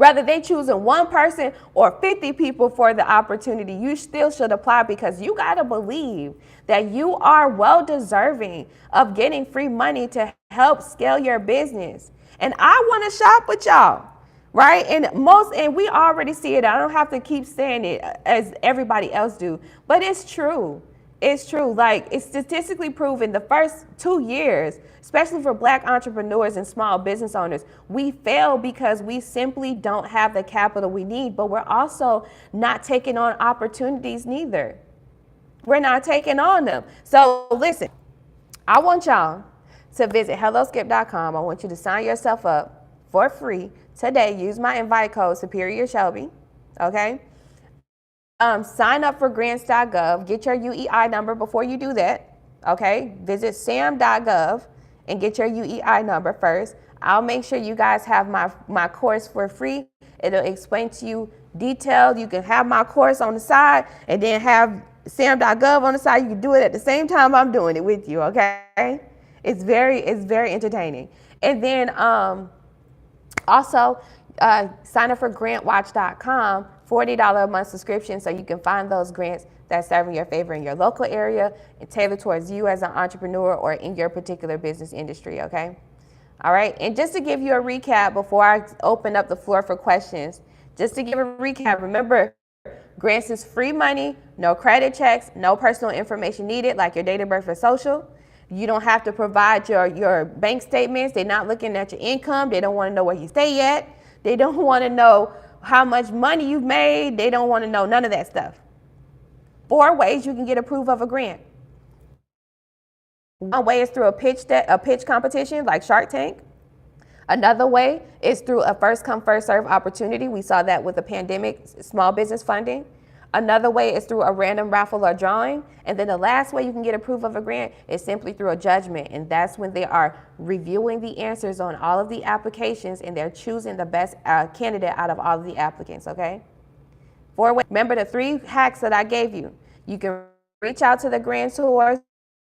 S1: Whether they choosing one person or 50 people for the opportunity, you still should apply because you got to believe that you are well deserving of getting free money to help scale your business. And I want to shop with y'all, right? And we already see it. I don't have to keep saying it as everybody else do, but it's true. It's true. Like, it's statistically proven the first 2 years, especially for Black entrepreneurs and small business owners, we fail because we simply don't have the capital we need, but we're also not taking on opportunities neither. We're not taking on them. So listen, I want y'all to visit helloskip.com. I want you to sign yourself up for free today. Use my invite code Superior Shelby. Okay. Sign up for grants.gov. Get your UEI number before you do that. Okay. Visit sam.gov and get your UEI number first. I'll make sure you guys have my course for free. It'll explain to you detailed. You can have my course on the side and then have sam.gov on the side. You can do it at the same time I'm doing it with you. Okay. It's very entertaining. And then also sign up for grantwatch.com, $40 a month subscription so you can find those grants that serve in your favor in your local area and tailor towards you as an entrepreneur or in your particular business industry, okay? All right, and just to give you a recap before I open up the floor for questions, just to give a recap, remember, grants is free money, no credit checks, no personal information needed like your date of birth or social. You don't have to provide your bank statements. They're not looking at your income. They don't want to know where you stay at. They don't want to know how much money you've made. They don't want to know none of that stuff. 4 ways you can get approved of a grant. One way is through a pitch competition like Shark Tank. Another way is through a first come, first serve opportunity. We saw that with the pandemic, small business funding. Another way is through a random raffle or drawing. And then the last way you can get approved of a grant is simply through a judgment. And that's when they are reviewing the answers on all of the applications and they're choosing the best candidate out of all of the applicants, okay? 4 ways. Remember the 3 hacks that I gave you. You can reach out to the grantors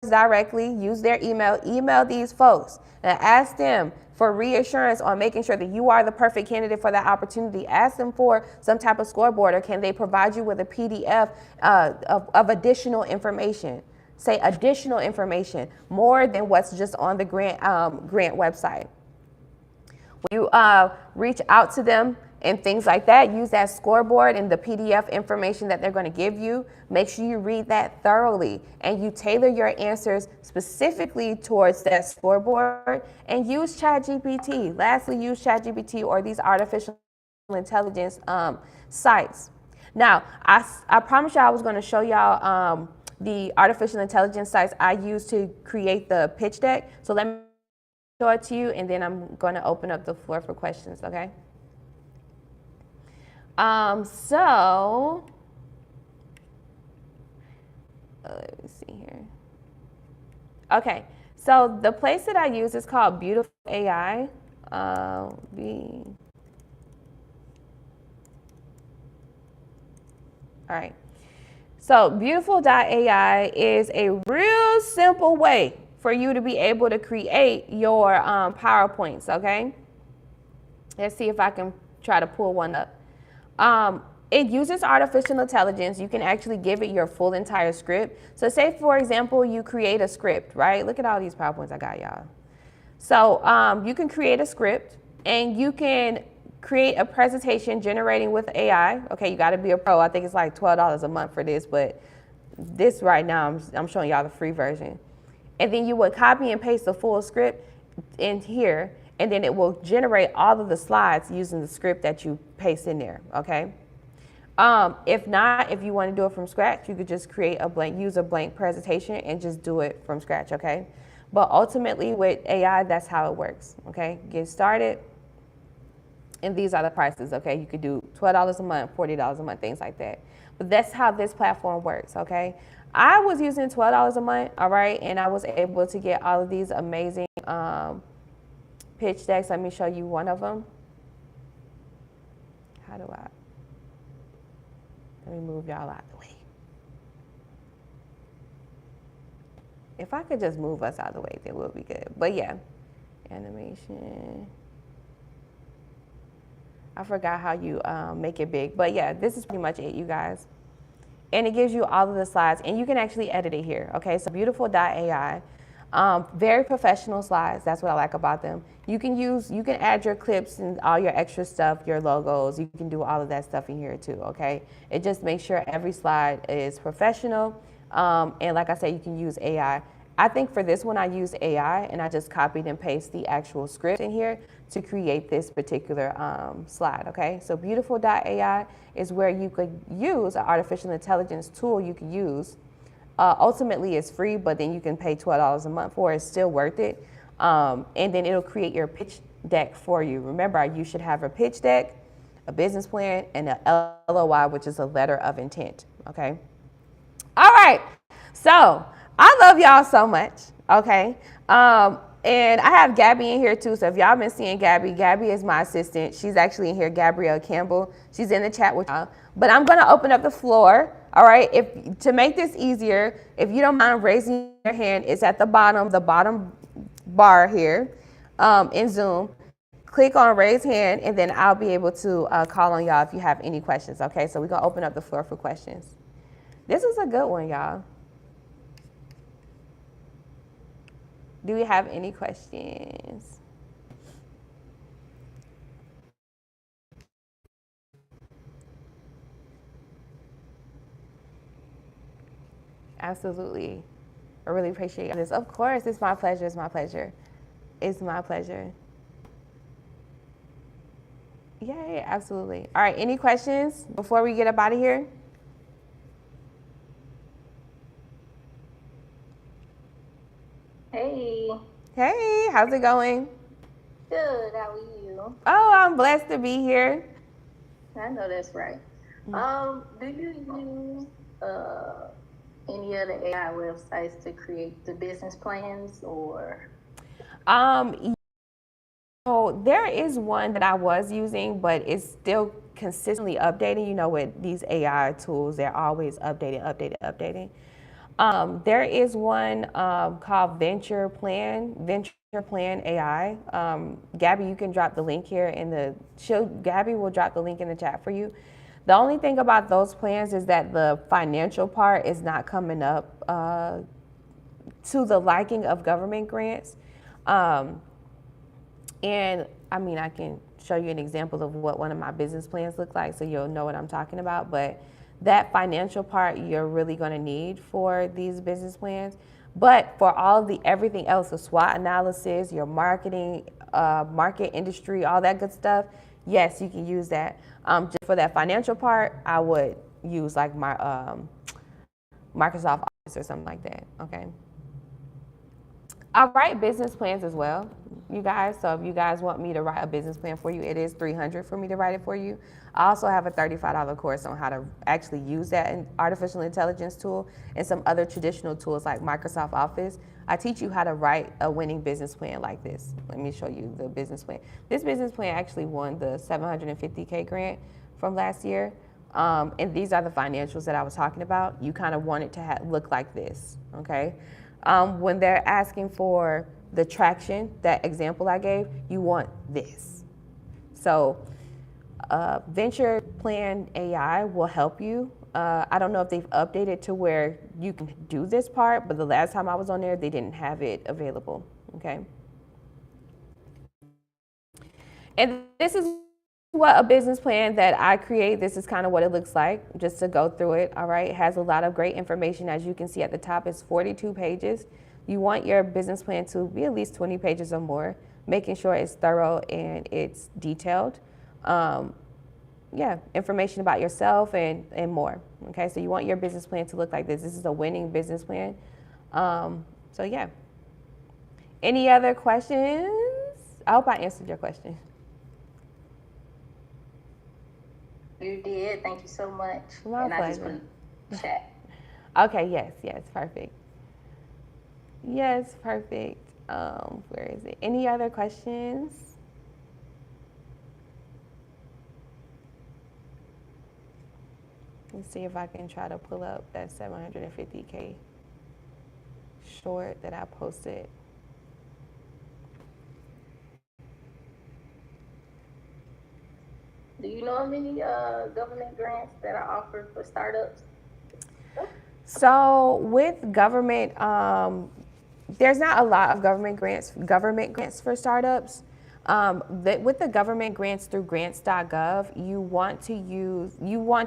S1: directly, use their email these folks and ask them for reassurance on making sure that you are the perfect candidate for that opportunity. Ask them for some type of scoreboard, or can they provide you with a PDF of additional information? Say additional information, more than what's just on the grant website. When you reach out to them and things like that, use that scoreboard and the PDF information that they're going to give you. Make sure you read that thoroughly and you tailor your answers specifically towards that scoreboard and use ChatGPT. Lastly, use ChatGPT or these artificial intelligence sites. Now, I promised y'all I was going to show y'all the artificial intelligence sites I use to create the pitch deck. So let me show it to you and then I'm going to open up the floor for questions, okay? So let me see here. Okay, so the place that I use is called Beautiful AI. All right. So Beautiful.ai is a real simple way for you to be able to create your PowerPoints, okay? Let's see if I can try to pull one up. It uses artificial intelligence. You can actually give it your full entire script. So say, for example, you create a script, right? Look at all these PowerPoints I got, y'all. So you can create a script and you can create a presentation generating with AI. Okay, you got to be a pro. I think it's like $12 a month for this, but this right now, I'm showing y'all the free version. And then you would copy and paste the full script in here, and then it will generate all of the slides using the script that you paste in there, okay? If not, if you want to do it from scratch, you could just use a blank presentation and just do it from scratch, okay? But ultimately with AI, that's how it works, okay? Get started, and these are the prices, okay? You could do $12 a month, $40 a month, things like that. But that's how this platform works, okay? I was using $12 a month, all right? And I was able to get all of these amazing pitch decks. Let me show you one of them. Let me move y'all out of the way. If I could just move us out of the way, then we'll be good. But yeah, animation. I forgot how you make it big. But yeah, this is pretty much it, you guys. And it gives you all of the slides, and you can actually edit it here. Okay, so beautiful.ai. Very professional slides. That's what I like about them. You can add your clips and all your extra stuff, your logos. You can do all of that stuff in here too. Okay, it just makes sure every slide is professional. And like I said, you can use AI. I think for this one, I used AI and I just copied and pasted the actual script in here to create this particular slide, okay? So beautiful.ai is where you could use an artificial intelligence tool you could use. Ultimately, it's free, but then you can pay $12 a month for it. It's still worth it. And then it'll create your pitch deck for you. Remember, you should have a pitch deck, a business plan, and a LOI, which is a letter of intent, okay? All right, so I love y'all so much, okay? And I have Gabby in here too, so if y'all been seeing Gabby, Gabby is my assistant. She's actually in here, Gabrielle Campbell. She's in the chat with y'all. But I'm gonna open up the floor, all right? To make this easier, if you don't mind raising your hand, it's at the bottom bar here in Zoom. Click on raise hand, and then I'll be able to call on y'all if you have any questions, okay? So we're gonna open up the floor for questions. This was a good one, y'all. Do we have any questions? Absolutely. I really appreciate this. Of course, it's my pleasure. It's my pleasure. It's my pleasure. Yay, absolutely. All right, any questions before we get up out of here?
S2: Hey,
S1: Hey, how's it going?
S2: good. How are you?
S1: Oh, I'm blessed to be here.
S2: I know that's right. Do you use any other AI websites to create the business plans or?
S1: So there is one that I was using, but it's still consistently updating. You know, with these AI tools, they're always updating. There is one called Venture Plan AI. Gabby, you can drop the link here Gabby will drop the link in the chat for you. The only thing about those plans is that the financial part is not coming up to the liking of government grants. And I mean, I can show you an example of what one of my business plans look like so you'll know what I'm talking about. But that financial part you're really going to need for these business plans. But for all the everything else, the SWOT analysis, your marketing, market industry, all that good stuff, yes, you can use that. Just for that financial part, I would use like my Microsoft Office or something like that, okay? I write business plans as well, you guys. So if you guys want me to write a business plan for you, it is $300 for me to write it for you. I also have a $35 course on how to actually use that artificial intelligence tool and some other traditional tools like Microsoft Office. I teach you how to write a winning business plan like this. Let me show you the business plan. This business plan actually won the $750K grant from last year. And these are the financials that I was talking about. You kind of want it to look like this, okay? When they're asking for the traction, that example I gave, you want this. So Venture Plan AI will help you. I don't know if they've updated to where you can do this part, but the last time I was on there, they didn't have it available, okay? And this is what a business plan that I create, this is kind of what it looks like, just to go through it, all right? It has a lot of great information. As you can see at the top, it's 42 pages. You want your business plan to be at least 20 pages or more, making sure it's thorough and it's detailed. Yeah, information about yourself and more, okay? So you want your business plan to look like this. This is a winning business plan. So yeah. Any other questions? I hope I answered your question.
S2: You did. Thank you so much.
S1: My
S2: and I just
S1: pleasure.
S2: put in the chat.
S1: Okay, yes, perfect. Yes, perfect. Where is it? Any other questions? Let's see if I can try to pull up that 750K short that I posted.
S2: Do you know of any government grants that are offered for startups?
S1: So with government, there's not a lot of government grants for startups. With the government grants through grants.gov, you want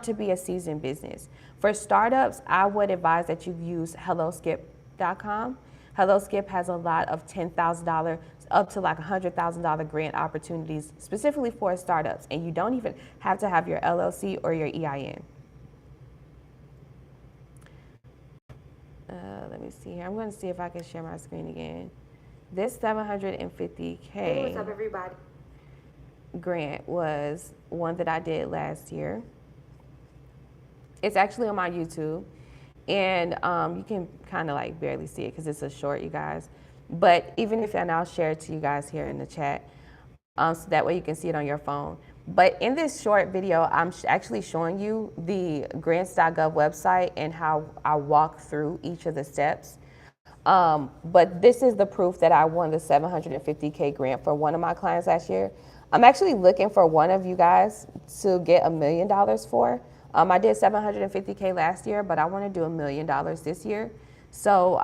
S1: to be a seasoned business. For startups, I would advise that you use helloskip.com. HelloSkip has a lot of $10,000 up to like $100,000 grant opportunities specifically for startups, and you don't even have to have your LLC or your EIN. Let me see here. I'm going to see if I can share my screen again. This 750K.
S5: Hey, what's up, everybody?
S1: Grant was one that I did last year. It's actually on my YouTube, and you can kind of like barely see it because it's a short, you guys. But even if, and I'll share it to you guys here in the chat, so that way you can see it on your phone. But in this short video, I'm actually showing you the grants.gov website and how I walk through each of the steps. But this is the proof that I won the 750K grant for one of my clients last year. I'm actually looking for one of you guys to get $1 million for. I did 750K last year, but I want to do $1 million this year. So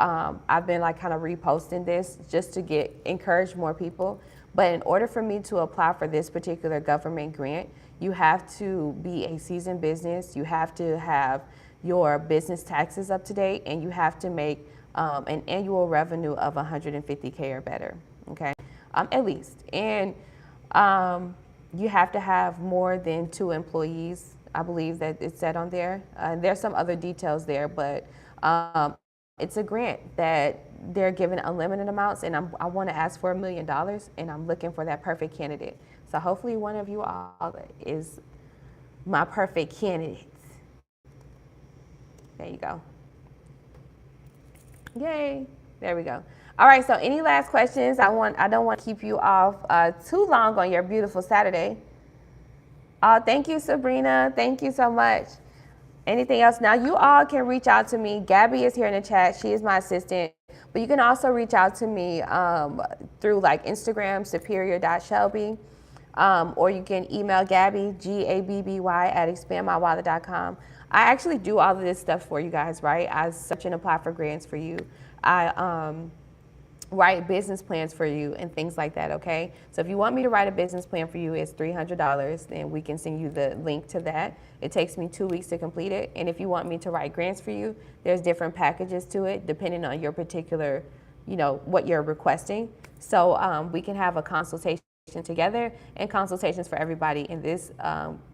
S1: I've been like kind of reposting this just to encourage more people. But in order for me to apply for this particular government grant, you have to be a seasoned business. You have to have your business taxes up to date, and you have to make an annual revenue of 150K or better, okay, at least. And you have to have more than 2 employees. I believe that it's said on there. There's some other details there, but it's a grant that they're giving unlimited amounts, and I want to ask for $1 million, and I'm looking for that perfect candidate. So hopefully one of you all is my perfect candidate. There you go. Yay. There we go. All right, so any last questions? I don't want to keep you off too long on your beautiful Saturday. Thank you, Sabrina. Thank you so much. Anything else? Now, you all can reach out to me. Gabby is here in the chat. She is my assistant. But you can also reach out to me through like Instagram, superior.shelby, or you can email Gabby, Gabby, at expandmywallet.com. I actually do all of this stuff for you guys, right? I search and apply for grants for you. I write business plans for you and things like that, okay? So if you want me to write a business plan for you, it's $300, and we can send you the link to that. It takes me 2 weeks to complete it. And if you want me to write grants for you, there's different packages to it depending on your particular, what you're requesting. So we can have a consultation together, and consultations for everybody in this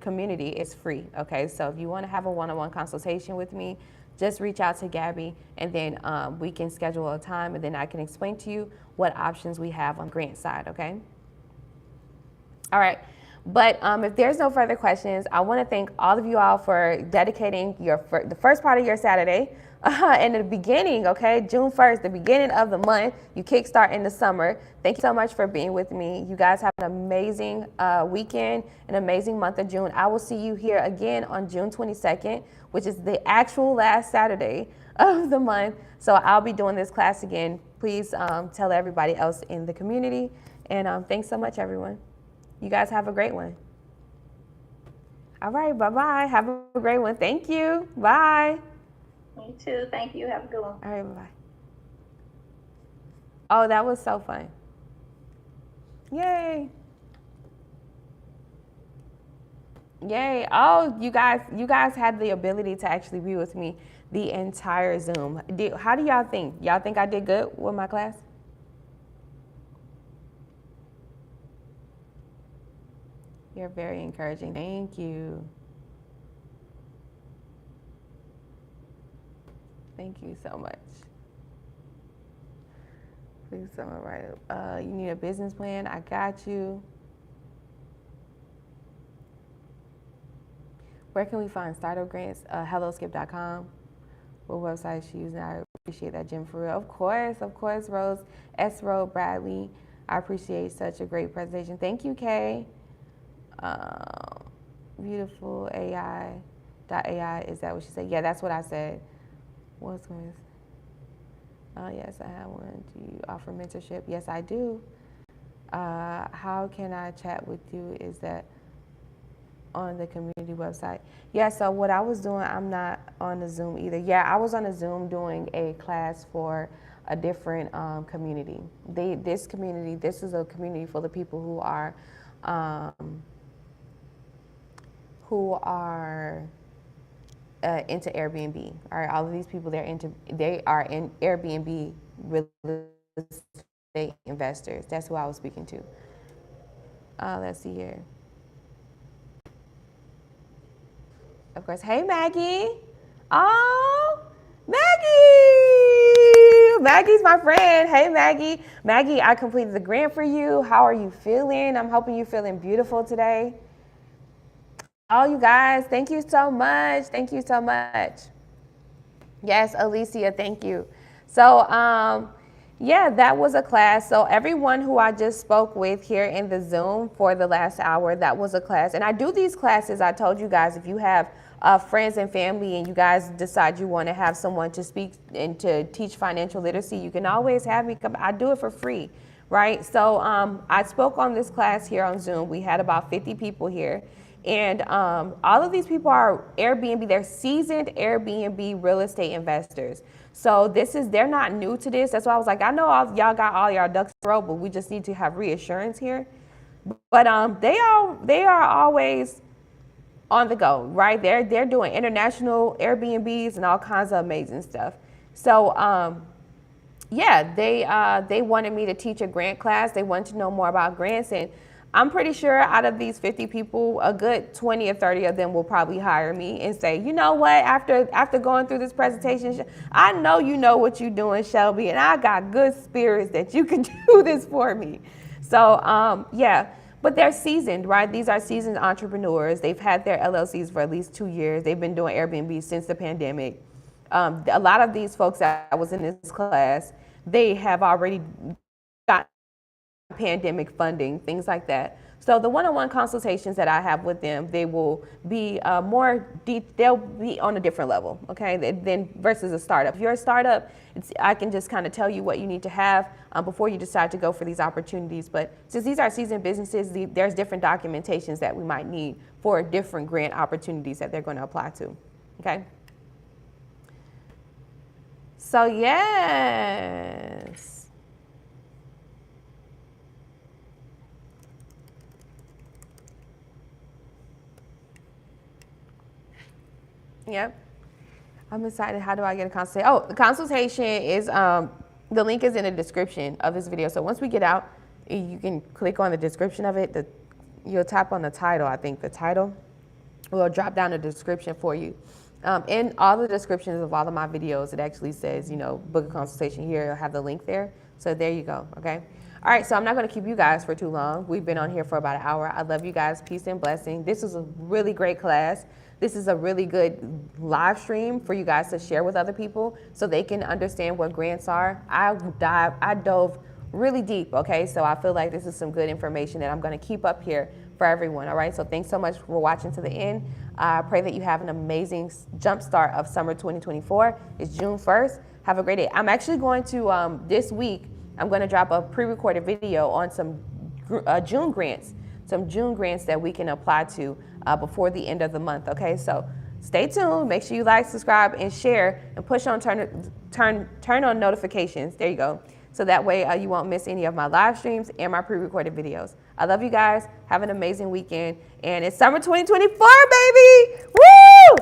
S1: community is free, okay? So if you want to have a one-on-one consultation with me, just reach out to Gabby, and then we can schedule a time, and then I can explain to you what options we have on grant side, okay? All right, but if there's no further questions, I want to thank all of you all for dedicating the first part of your Saturday and the beginning, okay, June 1st, the beginning of the month. You kickstart in the summer. Thank you so much for being with me. You guys have an amazing weekend, an amazing month of June. I will see you here again on June 22nd, which is the actual last Saturday of the month. So I'll be doing this class again. Please tell everybody else in the community. And thanks so much, everyone. You guys have a great one. All right, bye-bye. Have a great one. Thank you. Bye.
S2: Me too. Thank you. Have a good one.
S1: All right, bye-bye. Oh, that was so fun. Yay. Yay. Oh, you guys had the ability to actually be with me the entire Zoom. How do y'all think? Y'all think I did good with my class? You're very encouraging. Thank you. Thank you so much. Please someone write it. You need a business plan? I got you. Where can we find startup grants? Helloskip.com. What website is she using? I appreciate that, Jim, for real. Of course, Rose. S. Rowe Bradley. I appreciate such a great presentation. Thank you, Kay. Beautiful AI. Is that what she said? Yeah, that's what I said. What's going on? Yes, I have one. Do you offer mentorship? Yes, I do. How can I chat with you? Is that on the community website. Yeah, so what I was doing, I'm not on the Zoom either. Yeah, I was on the Zoom doing a class for a different community. This is a community full of people who are into Airbnb. All right, all of these people, they are in Airbnb real estate investors. That's who I was speaking to. Let's see here. Of course, hey Maggie. Oh, Maggie! Maggie's my friend. Hey Maggie. Maggie, I completed the grant for you. How are you feeling? I'm hoping you're feeling beautiful today. Oh, you guys, thank you so much. Thank you so much. Yes, Alicia, thank you. So, yeah, that was a class. So everyone who I just spoke with here in the Zoom for the last hour, that was a class. And I do these classes, I told you guys, if you have friends and family and you guys decide you want to have someone to speak and to teach financial literacy, you can always have me come. I do it for free, right? So I spoke on this class here on Zoom. We had about 50 people here. And all of these people are Airbnb, they're seasoned Airbnb real estate investors. So they're not new to this. That's why I was like, I know y'all got all y'all ducks in a row, but we just need to have reassurance here. But they are always on the go, right? They're doing international Airbnbs and all kinds of amazing stuff. So yeah, they wanted me to teach a grant class. They wanted to know more about grants, and I'm pretty sure out of these 50 people, a good 20 or 30 of them will probably hire me and say, you know what, after going through this presentation, I know you know what you're doing, Shelby, and I got good spirits that you can do this for me. So yeah, but they're seasoned, right? These are seasoned entrepreneurs. They've had their LLCs for at least 2 years. They've been doing Airbnb since the pandemic. A lot of these folks that was in this class, they have already got pandemic funding, things like that. So the one-on-one consultations that I have with them, they will be they'll be on a different level, okay, than versus a startup. If you're a startup, I can just kind of tell you what you need to have before you decide to go for these opportunities. But since these are seasoned businesses, there's different documentations that we might need for different grant opportunities that they're going to apply to, okay? So yes. Yep. I'm excited. How do I get a consultation? Oh, the consultation is, the link is in the description of this video. So once we get out, you can click on the description of it. You'll tap on the title. I think the title will drop down the description for you. In all the descriptions of all of my videos, it actually says, book a consultation here. You'll have the link there. So there you go. Okay. All right. So I'm not going to keep you guys for too long. We've been on here for about an hour. I love you guys. Peace and blessing. This was a really great class. This is a really good live stream for you guys to share with other people so they can understand what grants are. I dove really deep, okay? So I feel like this is some good information that I'm gonna keep up here for everyone, all right? So thanks so much for watching to the end. I pray that you have an amazing jump start of summer 2024. It's June 1st. Have a great day. I'm actually going to, this week, I'm gonna drop a pre-recorded video on some June grants that we can apply to before the end of the month, okay? So stay tuned, make sure you like, subscribe, and share, and push on turn on notifications. There you go. So that way you won't miss any of my live streams and my pre-recorded videos. I love you guys. Have an amazing weekend. And it's summer 2024, baby! Woo!